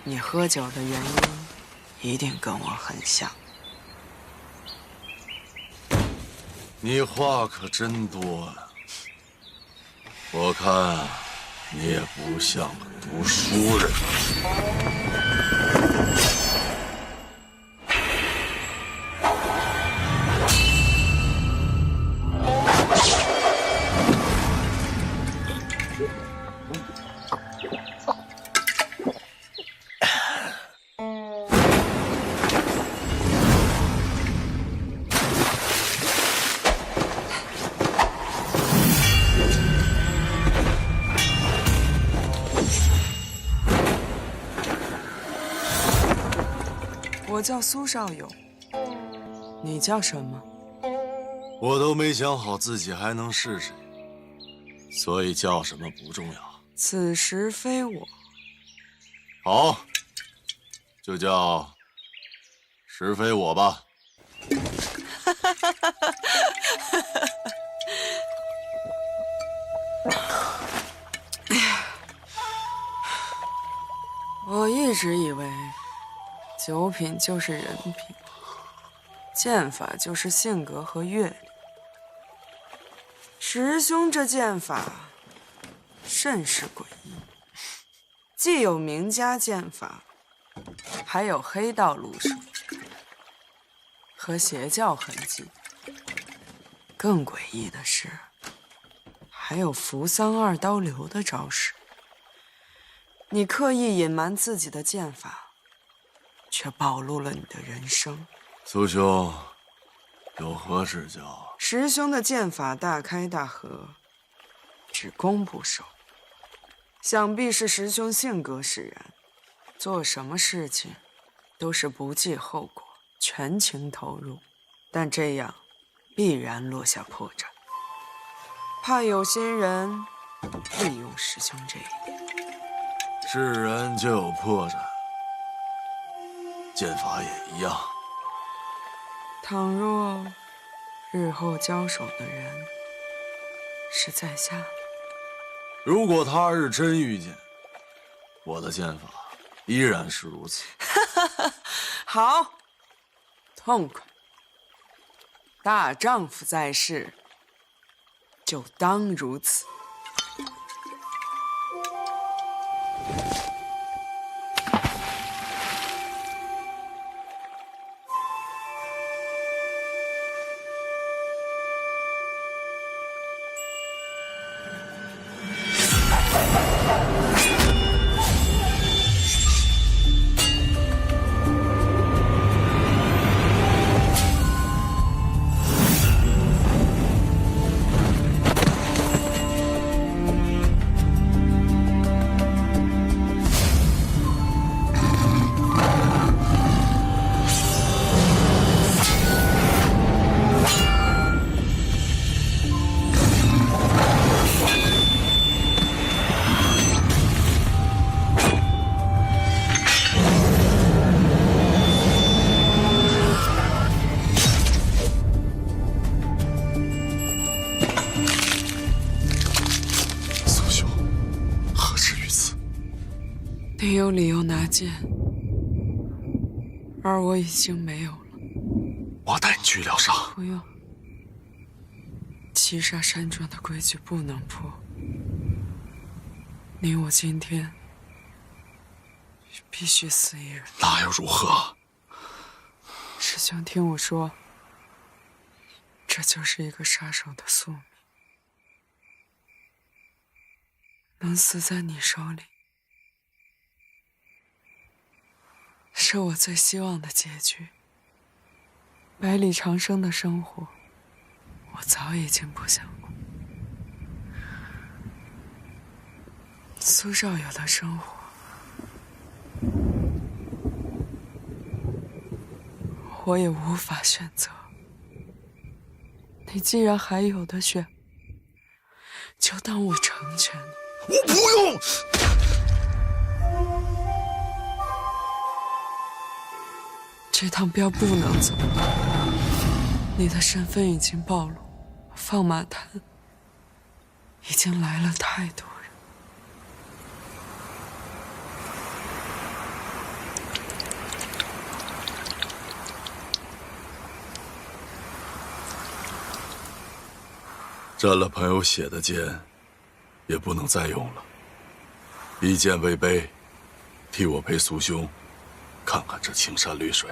Speaker 5: 你喝酒的原因一定跟我很像。
Speaker 4: 你话可真多呀！我看你也不像个读书人。
Speaker 5: 我叫苏少勇，你叫什么？
Speaker 4: 我都没想好自己还能是谁，所以叫什么不重要。
Speaker 5: 此时非我。
Speaker 4: 好，就叫石非我吧。
Speaker 5: 我一直以为酒品就是人品，剑法就是性格和阅历。师兄这剑法甚是诡异，既有名家剑法，还有黑道路数和邪教痕迹。更诡异的是，还有扶桑二刀流的招式。你刻意隐瞒自己的剑法，却暴露了你的人生。
Speaker 4: 苏兄，有何指教？
Speaker 5: 师兄的剑法大开大合，只攻不守，想必是师兄性格使然，做什么事情都是不计后果，全情投入，但这样必然落下破绽。怕有心人利用师兄这一点。
Speaker 4: 是人就有破绽，剑法也一样。
Speaker 5: 倘若日后交手的人是在下的，
Speaker 4: 如果他日真遇见，我的剑法依然是如此。
Speaker 5: 好，痛快。大丈夫在世，就当如此。你有理由拿剑，而我已经没有了。
Speaker 4: 我带你去疗伤。
Speaker 5: 不用，七杀山庄的规矩不能破。你我今天必须死一人。
Speaker 4: 那又如何？
Speaker 5: 师兄，听我说，这就是一个杀手的宿命。能死在你手里，是我最希望的结局。百里长生的生活，我早已经不想过。苏少友的生活，我也无法选择。你既然还有的选，就当我成全你。
Speaker 10: 我不用。
Speaker 5: 这趟镖不能走，你的身份已经暴露，放马滩已经来了太多人。
Speaker 4: 沾了朋友血的剑，也不能再用了。一剑为碑，替我陪苏兄看看这青山绿水。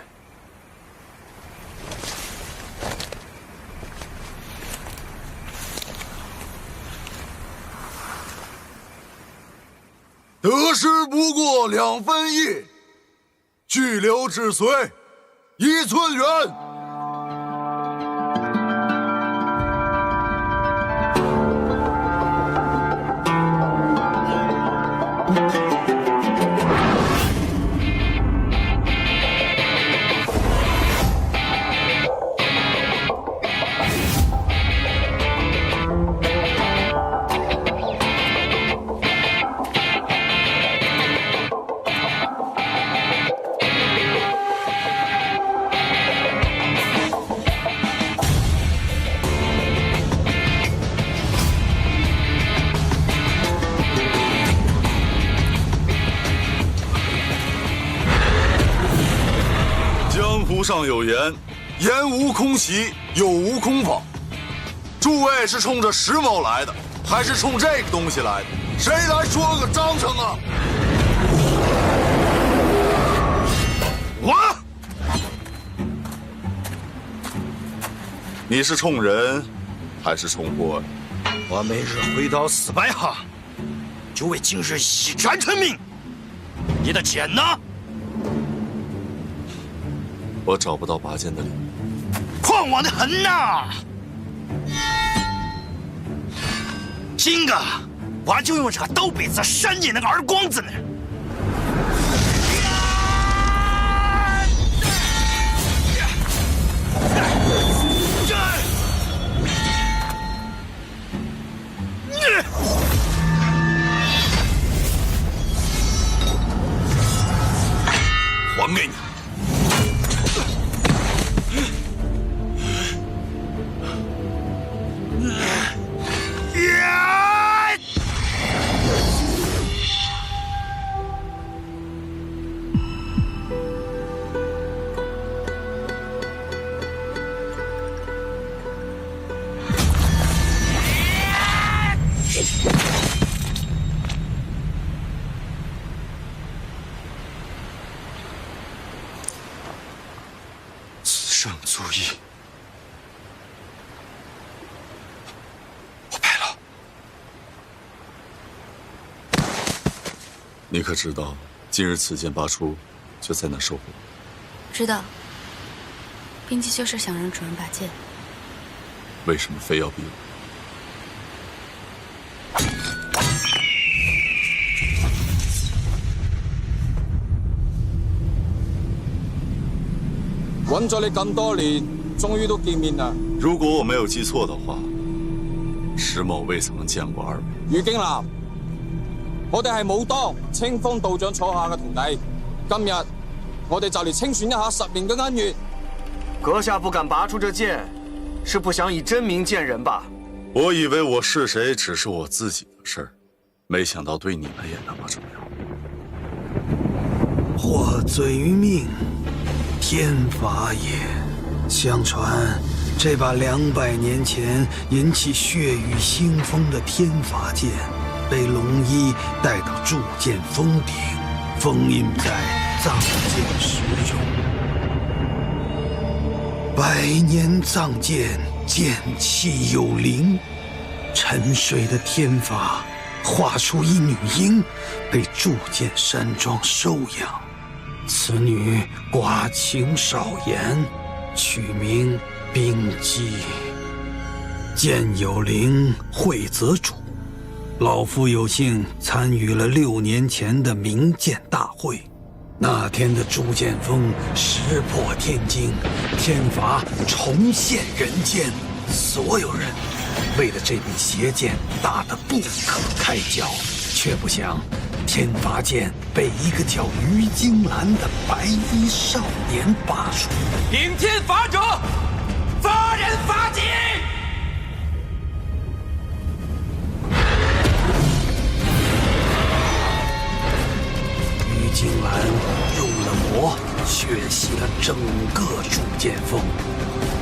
Speaker 10: 得失不过2分意，去留至随1寸远。
Speaker 4: 江湖上有言，言无空袭，有无空放。诸位是冲着时髦来的，还是冲这个东西来的？谁来说个章程啊？我。你是冲人，还是冲货？
Speaker 10: 我每日挥刀400下，就为今日一战成名。你的剑呢？
Speaker 4: 我找不到拔剑的理由。
Speaker 10: 狂妄的很呐！今个我就用这个刀背子扇你那个耳光子呢！
Speaker 4: 还给你。
Speaker 10: 此胜足矣。我败了。
Speaker 4: 你可知道，今日此剑拔出，就在那收获？
Speaker 13: 知道。冰姬就是想让主人拔剑。
Speaker 4: 为什么非要逼我？
Speaker 14: 揾咗你咁多年，終於都見面啦。
Speaker 4: 如果我沒有記錯的話，石某未曾見過二位。
Speaker 14: 余京南，我哋係武當清風道長坐下嘅徒弟。今日我哋就嚟清算一下10年嘅恩怨。
Speaker 6: 閣下不敢拔出這劍，是不想以真名見人吧？
Speaker 4: 我以為我是誰只是我自己的事兒，沒想到對你們也那麼重要。
Speaker 15: 獲罪於命，天法也。相傳，這把200年前引起血雨腥風的天法劍，被龍一帶到鑄劍峰頂，封印在藏劍石中。100年藏劍，劍氣有靈，沉睡的天法化出一女嬰，被鑄劍山莊收養。此女寡情少言，取名冰姬。剑有灵，会则主。老夫有幸参与了6年前的明剑大会，那天的铸剑锋石破天惊，天罚重现人间，所有人为了这柄邪剑打得不可开交，却不想天罚剑被一个叫于金兰的白衣少年拔出。
Speaker 11: 顶天罚者，罚人罚己。
Speaker 15: 于金兰入了魔，血洗了整个铸剑锋。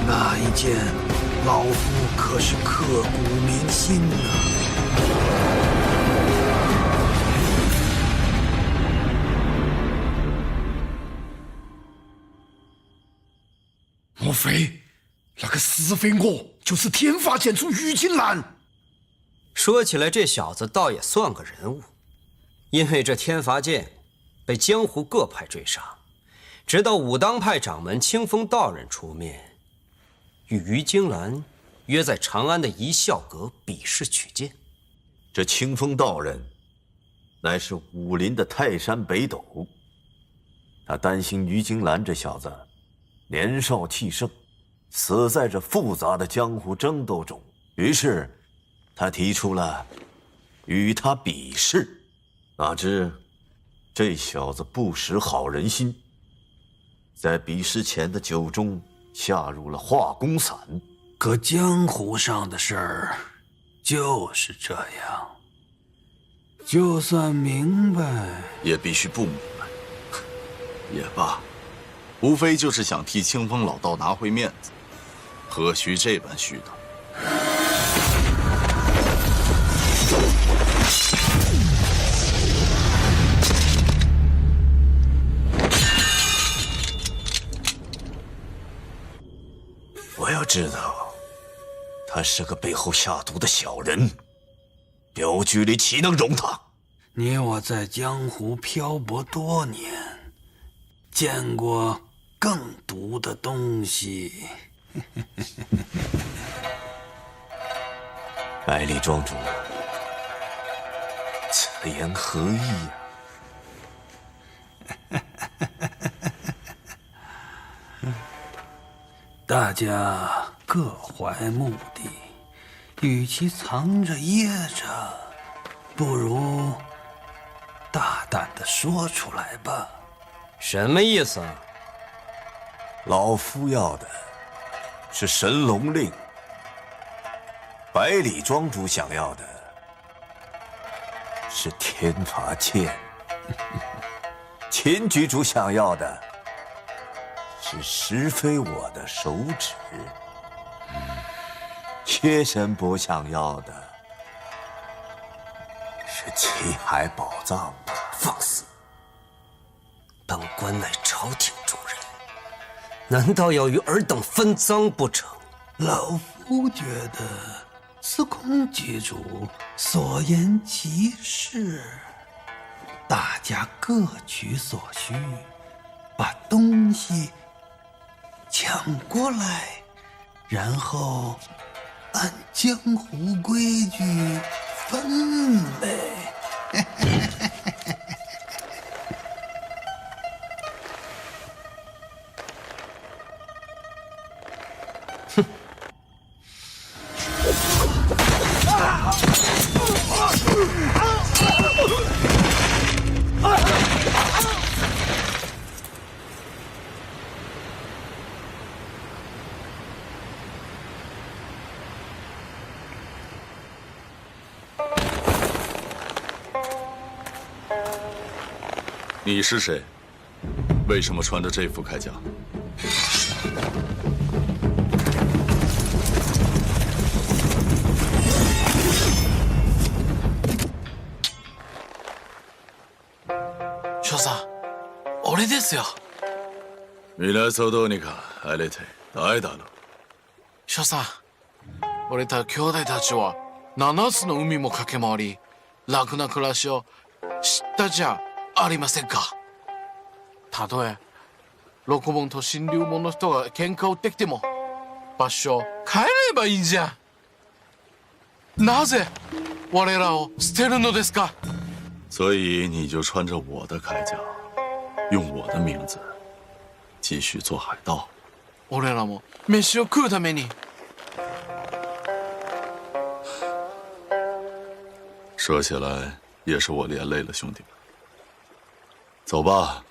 Speaker 15: 那一剑，老夫可是刻骨铭心啊！
Speaker 10: 莫非那个死飞蛾就是天罚剑主于金兰？
Speaker 7: 说起来，这小子倒也算个人物，因为这天罚剑被江湖各派追杀，直到武当派掌门清风道人出面，与于金兰约在长安的一笑阁比试取剑。
Speaker 3: 这清风道人乃是武林的泰山北斗，他担心于金兰这小子年少气盛，死在这复杂的江湖争斗中，于是他提出了与他比试。哪知这小子不识好人心，在比试前的酒中下入了化功散。
Speaker 15: 可江湖上的事儿就是这样，就算明白
Speaker 4: 也必须不明白。也罢，无非就是想替清风老道拿回面子，何须这般虚头？
Speaker 3: 我要知道，他是个背后下毒的小人，镖局里岂能容他？
Speaker 15: 你我在江湖漂泊多年，见过更毒的东西。
Speaker 3: 百里庄主，此言何意呀？
Speaker 15: 大家各怀目的，与其藏着掖着，不如大胆地说出来吧。
Speaker 7: 什么意思啊？
Speaker 3: 老夫要的是神龙令，百里庄主想要的是天罚剑，秦局主想要的是石飞我的手指，薛神伯想要的是七海宝藏。
Speaker 7: 放肆！本官乃朝廷重人，难道要与尔等分赃不成？
Speaker 15: 老夫觉得司空局主所言极是，大家各取所需，把东西抢过来，然后按江湖规矩分呗。
Speaker 4: 你是谁？为什么穿着这副铠甲？
Speaker 16: 少佐，俺ですよ。
Speaker 4: 皆騒動にかあれて誰だろう。
Speaker 16: 少佐、俺た兄弟たちは7つの海も駆け回り、楽な暮らしを知ったじゃありませんか。たとえ六門と神龍門の人が喧嘩を売ってきても場所を変えればいいんじゃ。なぜ我らを捨てるのですか。
Speaker 4: 所以你就穿着我的铠甲，用我的名字继续做海盗。
Speaker 16: 俺らも飯を食うために。
Speaker 4: 说起来也是我连累了兄弟们。走吧，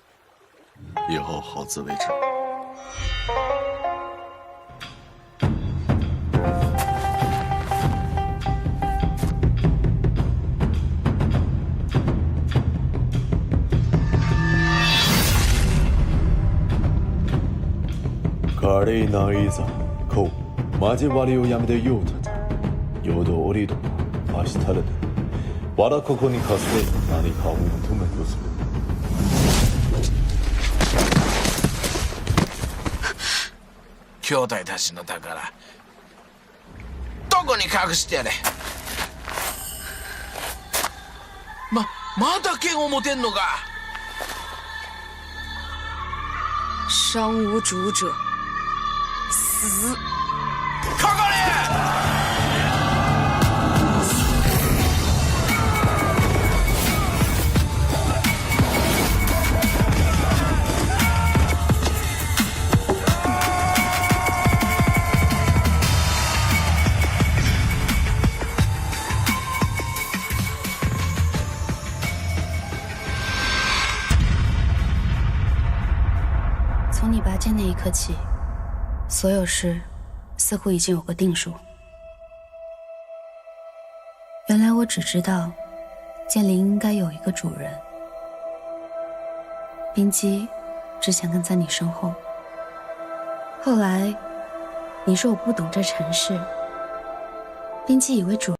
Speaker 4: 以后好自为之。
Speaker 17: 華麗ないざこう交わりをやめてようたたよどおりども明日れでわらここにかすで何かを求めとする
Speaker 16: 兄弟たちの宝どこに隠してやれ。まだ剣を持てんのか。
Speaker 5: 伤无主者死。
Speaker 16: かかれ！
Speaker 13: 从你拔剑那一刻起，所有事似乎已经有个定数。原来我只知道剑灵应该有一个主人，冰姬只想跟在你身后。后来你说我不懂这尘世，冰姬以为主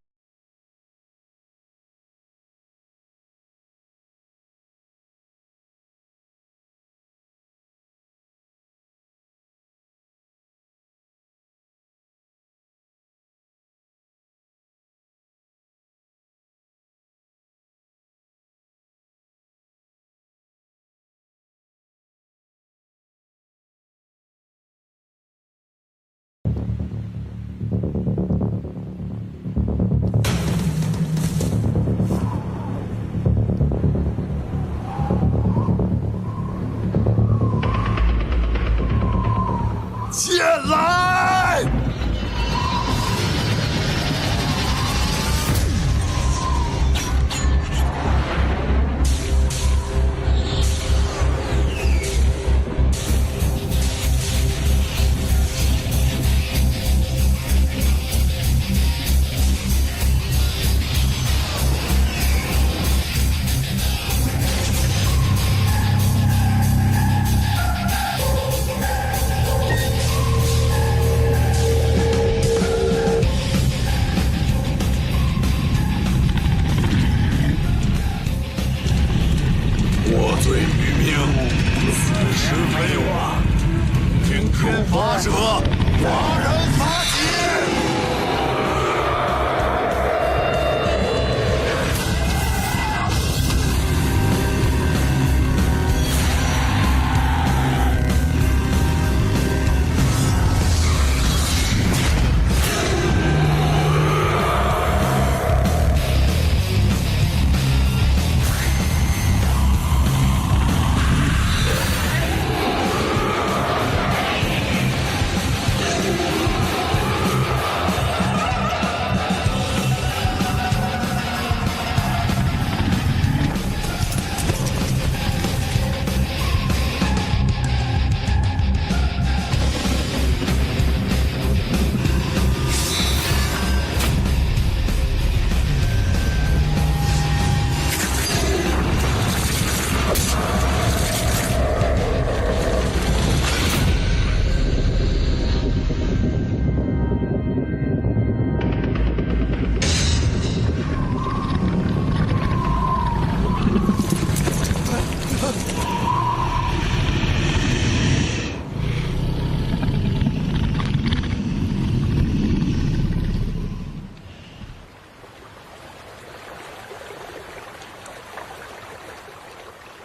Speaker 10: 剑来！
Speaker 15: 法者，法人发起！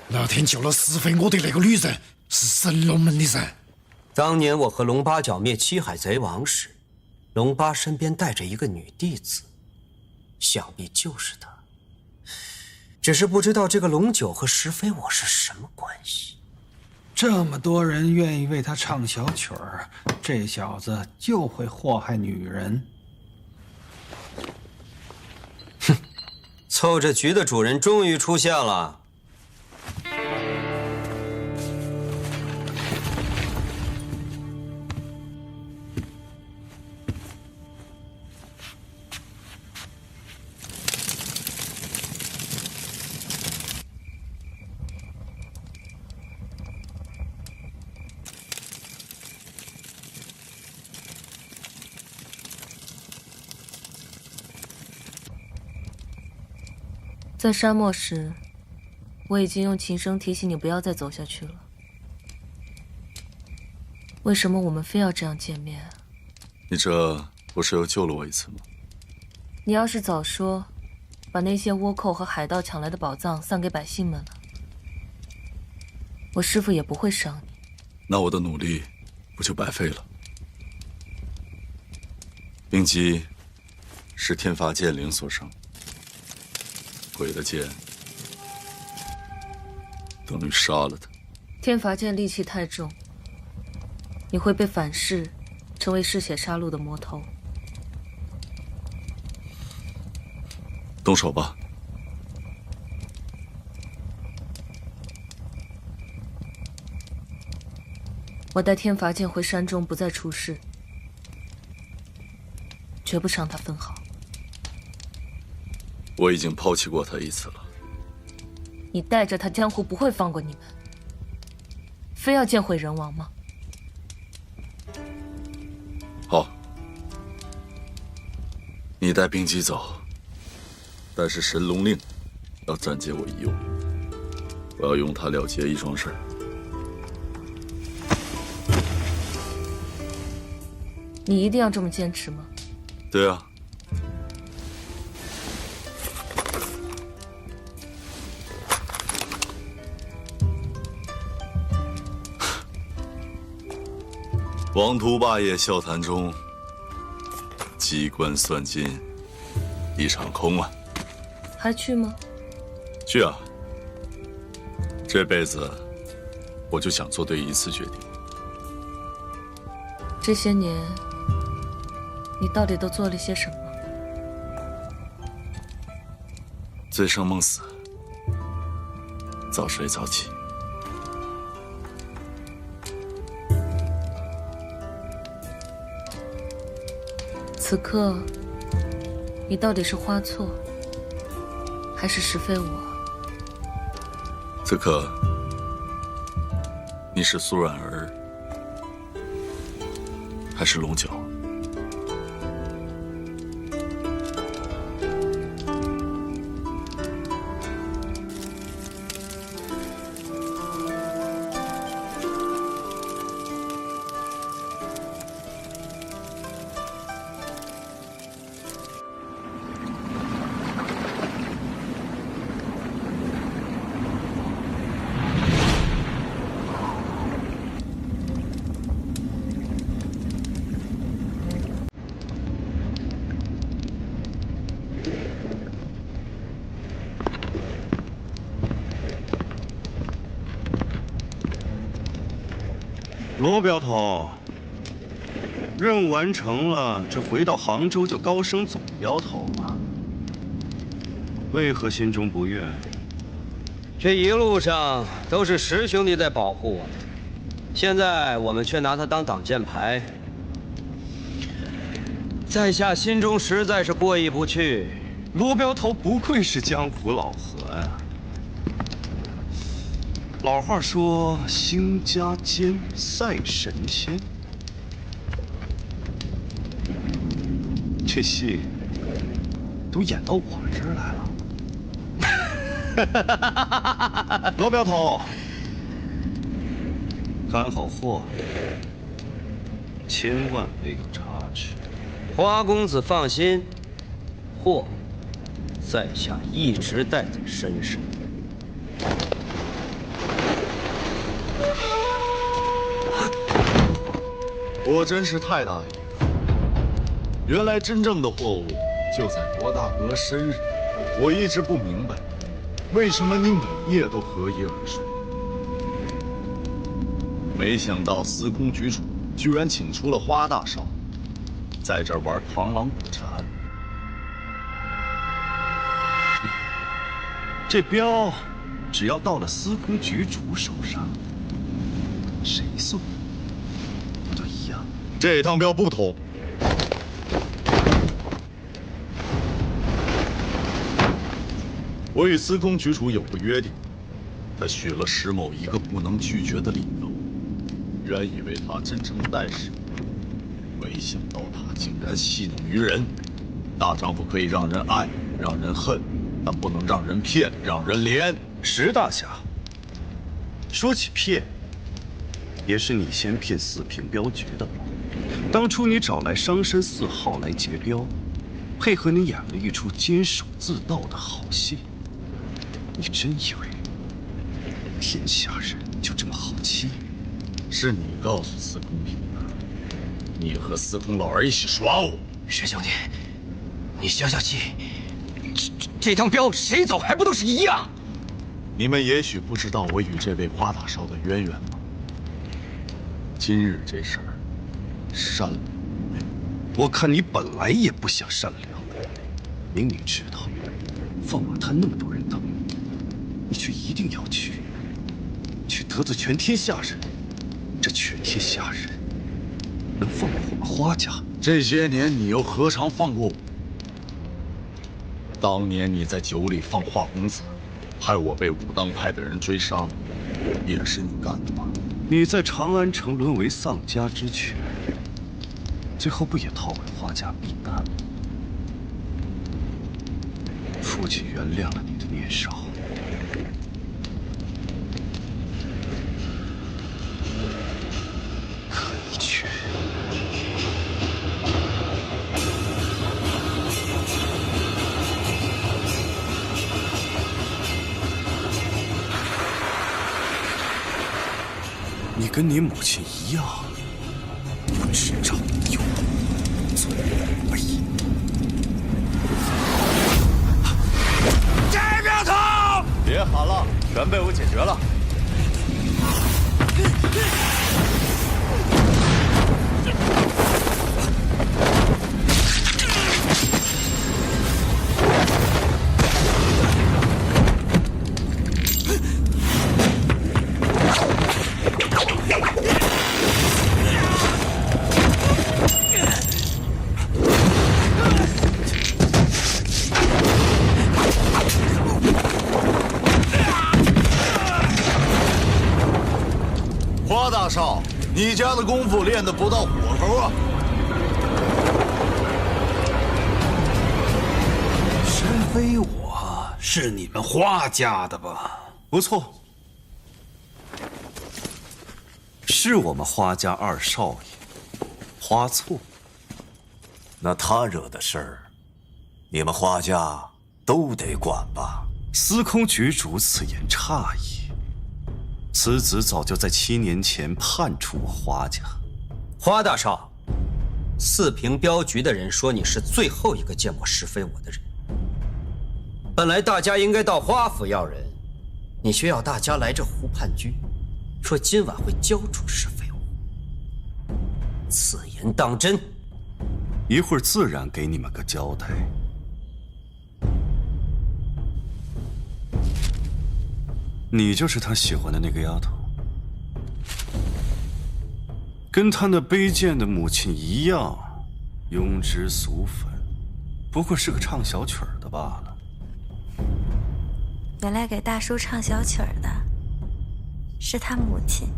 Speaker 10: 那天救了死飞我的那个女人是神龙门的人。
Speaker 7: 当年我和龙八剿灭七海贼王时，龙八身边带着一个女弟子，想必就是她。只是不知道这个龙九和石飞我是什么关系。
Speaker 15: 这么多人愿意为他唱小曲儿，这小子就会祸害女人。
Speaker 18: 哼，凑这局的主人终于出现了。
Speaker 19: 在沙漠时，我已经用琴声提醒你不要再走下去了。为什么我们非要这样见面？
Speaker 4: 你这不是又救了我一次吗？
Speaker 19: 你要是早说，把那些倭寇和海盗抢来的宝藏散给百姓们了，我师父也不会伤你。
Speaker 4: 那我的努力不就白费了？冰姬是天罚剑灵所生。鬼的剑等于杀了他。
Speaker 19: 天罚剑戾气太重，你会被反噬，成为嗜血杀戮的魔头。
Speaker 4: 动手吧。
Speaker 19: 我带天罚剑回山中，不再出世，绝不伤他分毫。
Speaker 4: 我已经抛弃过他一次了。
Speaker 19: 你带着他，江湖不会放过你们。非要见毁人亡吗？
Speaker 4: 好，你带冰姬走，但是神龙令要暂借我一用，我要用它了结一桩事儿。
Speaker 19: 你一定要这么坚持吗？
Speaker 4: 对啊。王图霸业笑谈中，机关算尽，一场空啊！
Speaker 19: 还去吗？
Speaker 4: 去啊！这辈子我就想做对一次决定。
Speaker 19: 这些年，你到底都做了些什么？
Speaker 4: 醉生梦死，早睡早起。
Speaker 19: 此刻，你到底是花错，还是石非我？
Speaker 4: 此刻，你是苏软儿，还是龙角？
Speaker 9: 罗镖头，任务完成了，这回到杭州就高升总镖头嘛？为何心中不悦？
Speaker 18: 这一路上都是石兄弟在保护我们，现在我们却拿他当挡箭牌，在下心中实在是过意不去。
Speaker 9: 罗镖头不愧是江湖老何呀！老话说“兴家尖，赛神仙”，这戏都演到我这儿来了。罗镖头，干好货，千万别有差池。
Speaker 18: 花公子放心，货在下一直带在身上。
Speaker 4: 我真是太大意了，原来真正的货物就在罗大哥身上。我一直不明白，为什么你每夜都合衣而睡？没想到司空局主居然请出了花大少，在这儿玩螳螂捕蝉。
Speaker 9: 这镖只要到了司空局主手上，谁送都一样。
Speaker 4: 这趟镖不同。我与司空局主有个约定，他许了石某一个不能拒绝的理由。原以为他真诚待事，没想到他竟然戏弄于人。大丈夫可以让人爱，让人恨，但不能让人骗，让人怜。
Speaker 9: 石大侠，说起骗，也是你先骗四平镖局的。当初你找来商山4号来劫镖，配合你演了一出监守自盗的好戏。你真以为天下人就这么好欺？
Speaker 4: 是你告诉司空平的，你和司空老儿一起耍我。
Speaker 7: 石兄弟，你消消气，这趟镖谁走还不都是一样？
Speaker 4: 你们也许不知道我与这位花大少的渊源吗？今日这事儿，善良。
Speaker 9: 我看你本来也不想善良，明明知道放马滩那么多人等你，却一定要去得罪全天下人。这全天下人能放过我们花家？
Speaker 4: 这些年你又何尝放过我？当年你在酒里放华公子，害我被武当派的人追杀，也是你干的吧？
Speaker 9: 你在长安城沦为丧家之犬，最后不也逃回花家避难吗？父亲原谅了你的年少，可你却……你跟你母亲一样，不知长幼，罪而已。
Speaker 10: 这镖头！
Speaker 3: 别喊了，全被我解决了。
Speaker 4: 花大少，你家的功夫练得不到火候啊！
Speaker 15: 石飞我是你们花家的吧？
Speaker 9: 不错，是我们花家二少爷花错。
Speaker 3: 那他惹的事儿，你们花家都得管吧？
Speaker 9: 司空局主此言差矣。此子早就在7年前叛出我花家。
Speaker 7: 花大少，四平镖局的人说你是最后一个见过石飞我的人。本来大家应该到花府要人，你却要大家来这湖畔居，说今晚会交出石飞我。此言当真？
Speaker 9: 一会儿自然给你们个交代。你就是他喜欢的那个丫头，跟他那卑贱的母亲一样，庸脂俗粉，不过是个唱小曲儿的罢了。
Speaker 2: 原来给大叔唱小曲儿的是他母亲。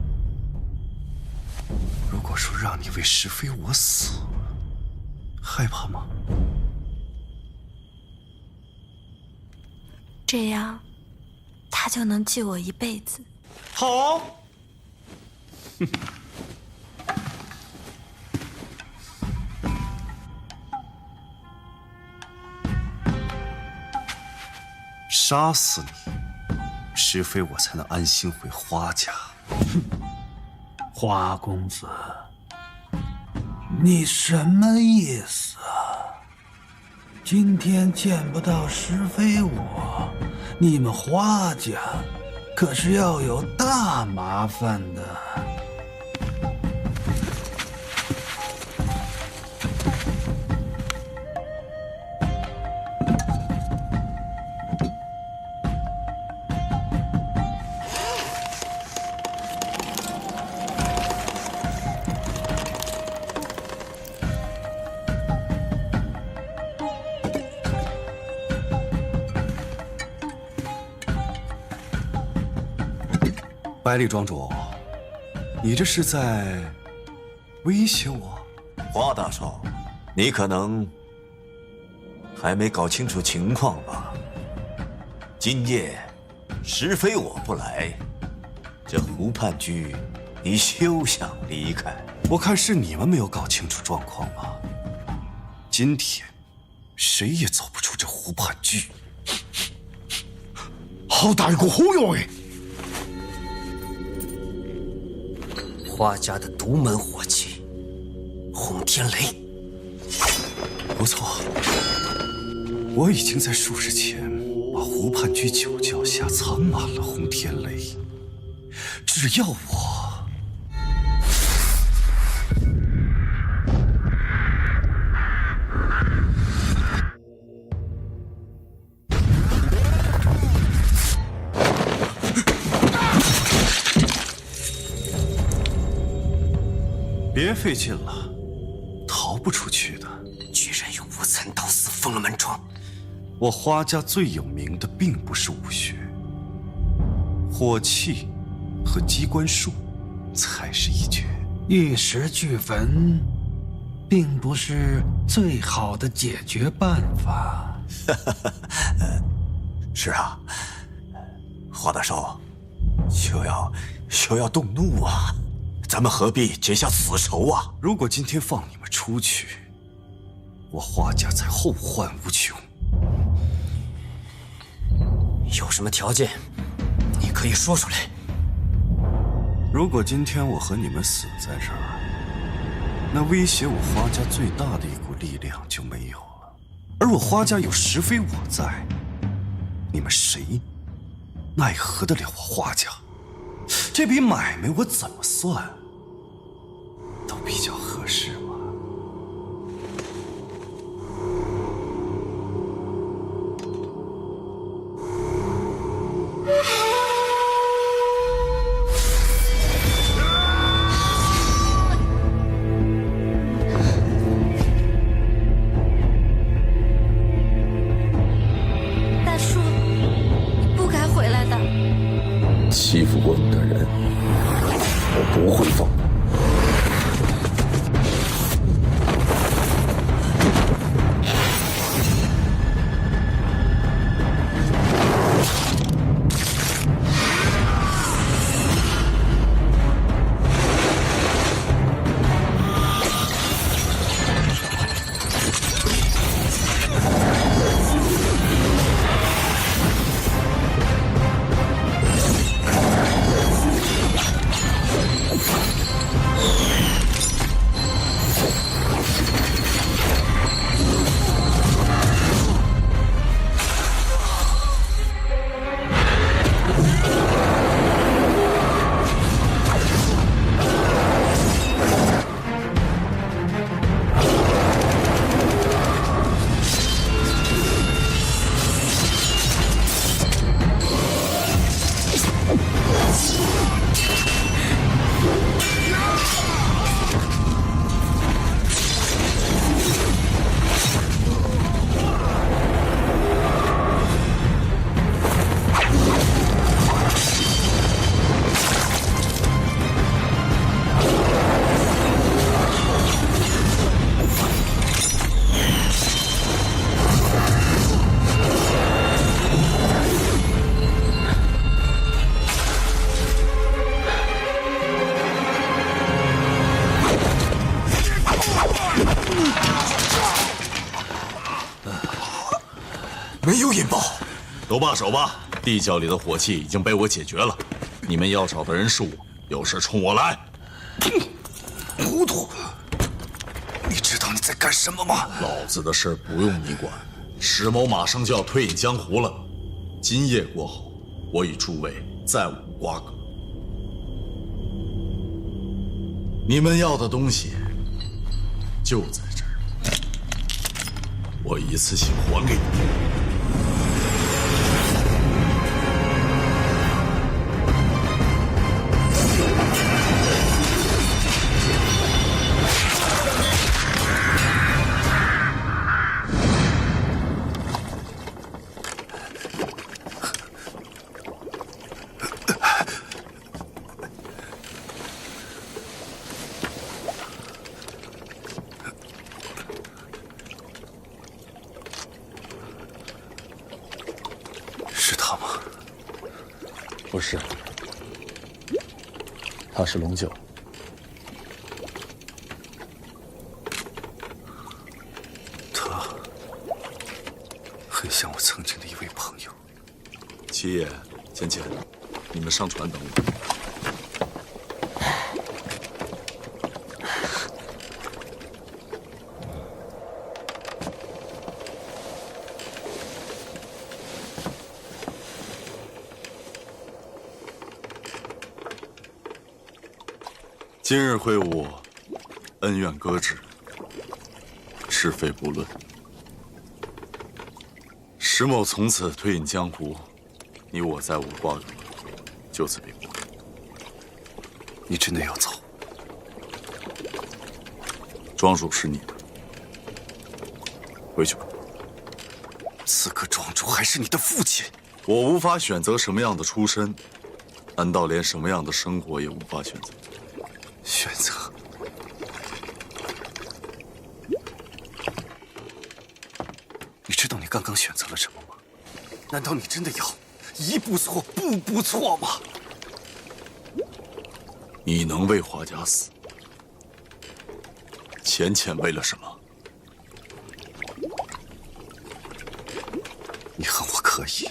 Speaker 9: 如果说让你为石飞我死，害怕吗？
Speaker 2: 这样他就能记我一辈子。
Speaker 9: 好。杀死你，石飞我才能安心回花家。
Speaker 15: 花公子，你什么意思啊？今天见不到石飞我，你们花家可是要有大麻烦的。
Speaker 9: 百里庄主，你这是在威胁我？
Speaker 3: 花大少，你可能还没搞清楚情况吧？今夜实非我不来，这湖畔居你休想离开。
Speaker 9: 我看是你们没有搞清楚状况吧。今天谁也走不出这湖畔居。
Speaker 10: 好大一个忽悠哎！
Speaker 1: 花家的独门火器轰天雷，
Speaker 9: 不错，我已经在数日前把湖畔居酒窖下藏满了轰天雷，只要我别费劲了，逃不出去的。
Speaker 1: 居然用无残刀肆封了门窗。
Speaker 9: 我花家最有名的并不是武学，火器和机关术才是一绝。
Speaker 15: 玉石俱焚，并不是最好的解决办法。
Speaker 3: 是啊，花大少，休要动怒啊！咱们何必结下此仇啊？
Speaker 9: 如果今天放你们出去，我花家才后患无穷。
Speaker 1: 有什么条件，你可以说出来。
Speaker 9: 如果今天我和你们死在这儿，那威胁我花家最大的一股力量就没有了。而我花家有石飞我在，你们谁奈何得了我花家？这笔买卖我怎么算都比较合适嘛。
Speaker 2: 大叔，你不该回来的。
Speaker 17: 欺负过你的人，我不会放过。
Speaker 4: 没有引爆，都罢手吧。地窖里的火器已经被我解决了，你们要找的人是我，有事冲我来。
Speaker 9: 糊涂！你知道你在干什么吗？
Speaker 4: 老子的事不用你管，石某马上就要退隐江湖了。今夜过后，我与诸位再无瓜葛。你们要的东西就在这儿，我一次性还给你们。不是，他是龙九。
Speaker 9: 他很像我曾经的一位朋友。
Speaker 4: 七爷、芊芊，你们上船等我。今日会晤，恩怨搁置，是非不论。石某从此退隐江湖，你我再无瓜葛，就此别过。
Speaker 9: 你真的要走？
Speaker 4: 庄主是你的，回去吧。
Speaker 9: 此刻庄主还是你的父亲。
Speaker 4: 我无法选择什么样的出身，难道连什么样的生活也无法选择？
Speaker 9: 选择？你知道你刚刚选择了什么吗？难道你真的要一步错，步步错吗？
Speaker 4: 你能为华家死，浅浅为了什么？
Speaker 9: 你恨我可以，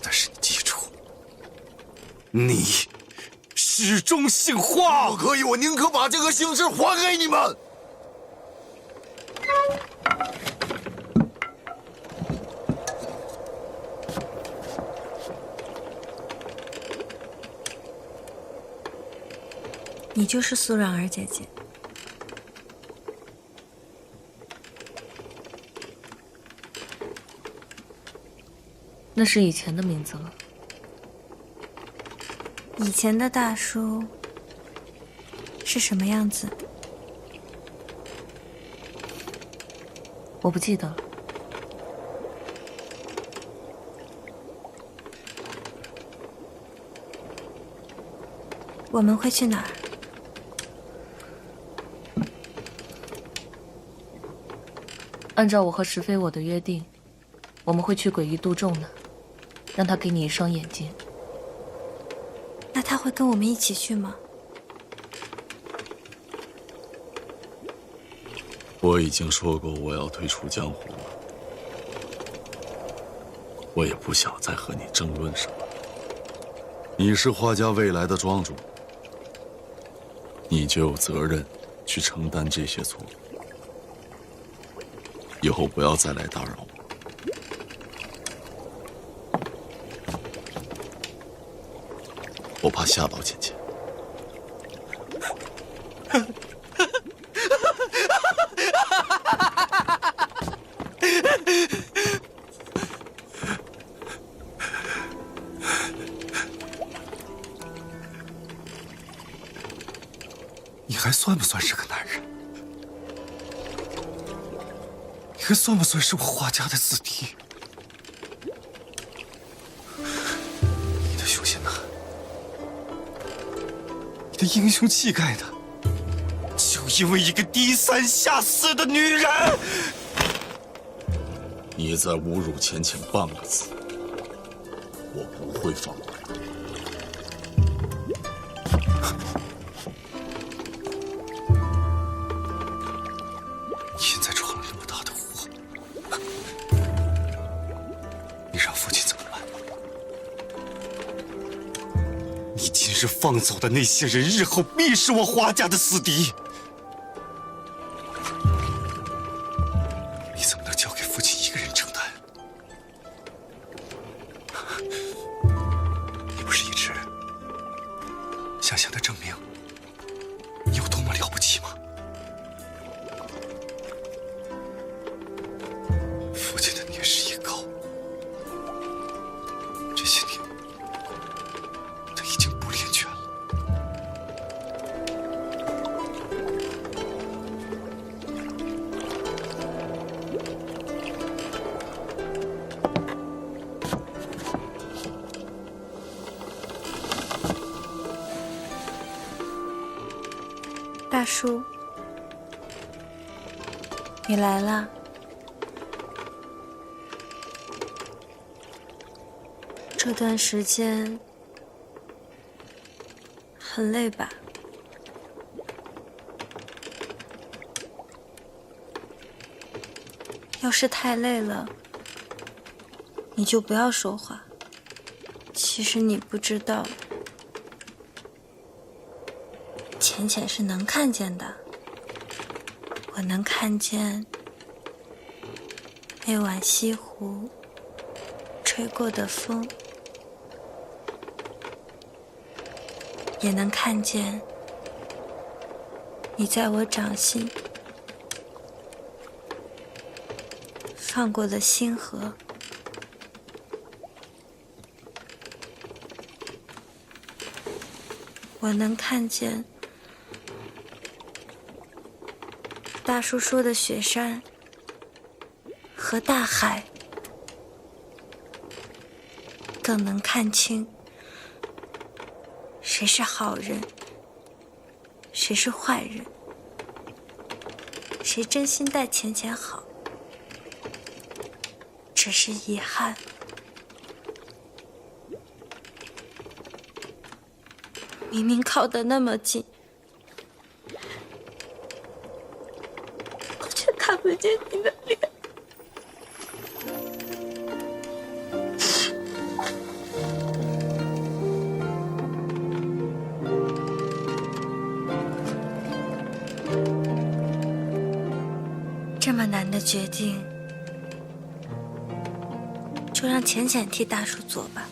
Speaker 9: 但是你记住，你始终姓华。
Speaker 10: 不可以，我宁可把这个姓氏还给你们。
Speaker 2: 你就是苏冉儿姐姐。
Speaker 19: 那是以前的名字了。
Speaker 2: 以前的大叔是什么样子？
Speaker 19: 我不记得了。
Speaker 2: 我们会去哪儿？
Speaker 19: 按照我和石飞我的约定，我们会去诡异杜仲那，让他给你一双眼睛。
Speaker 2: 那他会跟我们一起去吗？
Speaker 4: 我已经说过我要退出江湖了，我也不想再和你争论什么。你是华家未来的庄主，你就有责任去承担这些错误。以后不要再来打扰我。我怕吓到芊芊。
Speaker 9: 你还算不算是个男人？你还算不算是我华家的子弟？你的雄心呐，你的英雄气概呢？就因为一个低三下四的女人！
Speaker 4: 你再侮辱芊芊半个字，我不会放过。
Speaker 9: 现在闯了那么大的祸，你让父亲怎么办？你今日放走的那些人，日后必是我华家的死敌。你怎么能交给父亲一个人承担？你不是一直想向他证明你有多么了不起吗？父亲的年事已高，这些年他已经不练拳了。
Speaker 2: 大叔，你来了。这段时间很累吧？要是太累了，你就不要说话。其实你不知道，浅浅是能看见的。我能看见那晚西湖吹过的风，也能看见你在我掌心放过的星河。我能看见大叔说的雪山和大海，更能看清谁是好人，谁是坏人，谁真心待浅浅好，只是遗憾。明明靠得那么近，我却看不见你的脸。这么难的决定，就让浅浅替大叔做吧。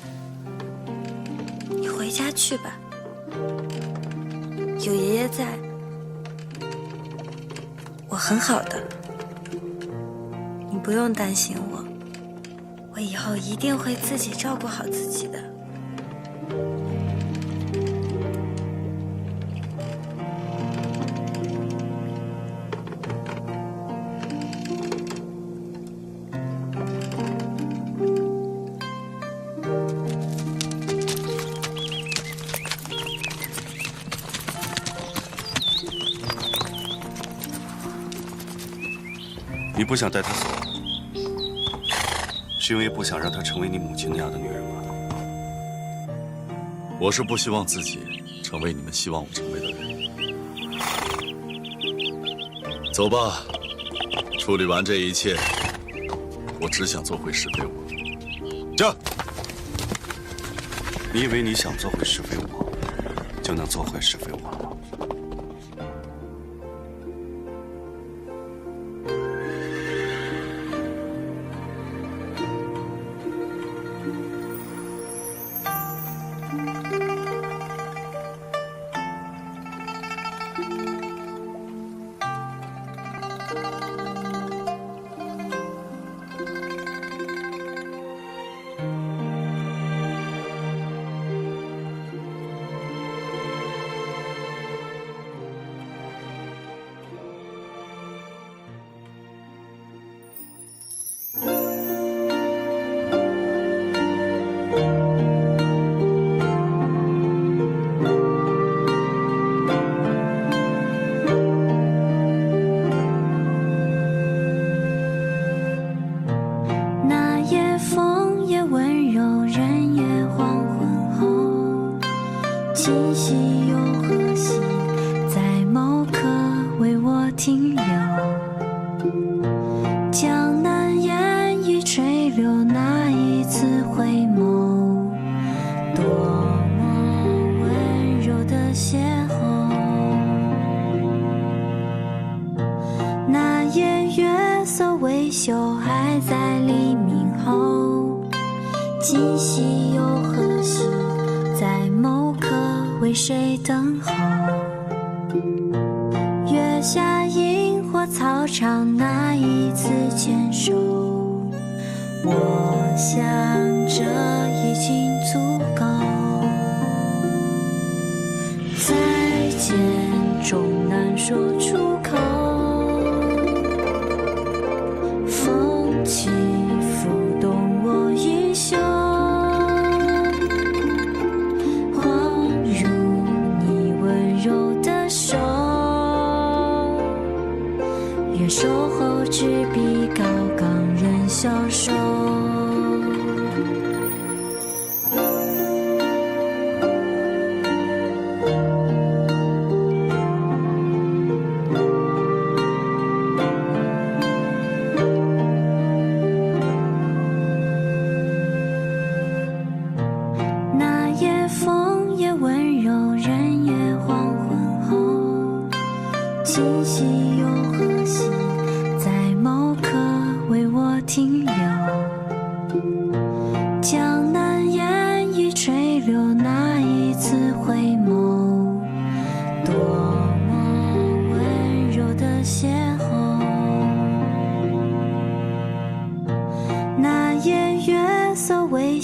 Speaker 2: 你回家去吧。有爷爷在，我很好的，你不用担心我，我以后一定会自己照顾好自己的。
Speaker 9: 你不想带她走，是因为不想让她成为你母亲那样的女人吗？
Speaker 4: 我是不希望自己成为你们希望我成为的人。走吧，处理完这一切，我只想做回是非我。这，
Speaker 9: 你以为你想做回是非我，就能做回是非我了吗？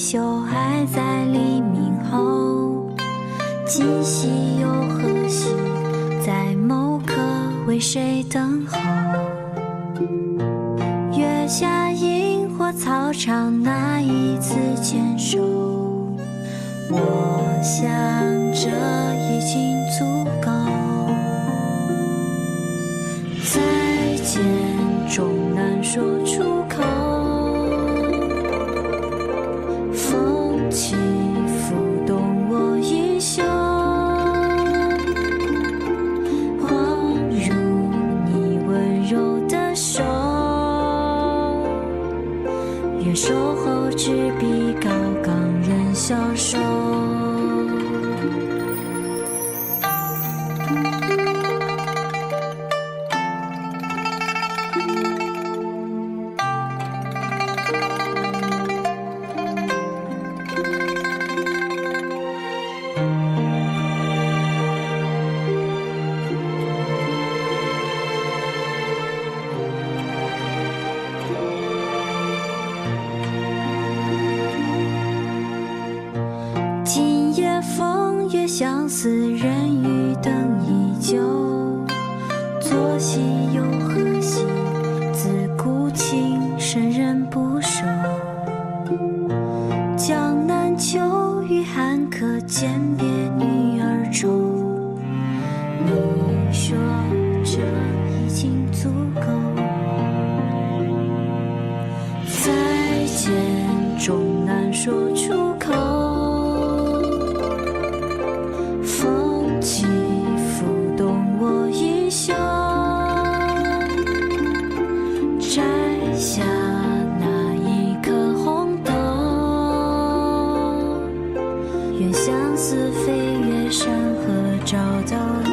Speaker 20: 宿还在黎明后，今夕又何夕，在某刻为谁等候？月下萤火操场那一次牵手，我想这已经足够。再见终难说出口，风起拂动我衣袖，恍如你温柔的手，愿守候只比高岗人消瘦。今夜风月相思，人与灯依旧。昨夕又何夕，自古情深人不寿。江南秋雨寒客，鉴别女儿愁。你说这已经足够。再见终难说出口，风起拂动我衣袖，摘下那一颗红豆，愿相思飞越山河，找到你。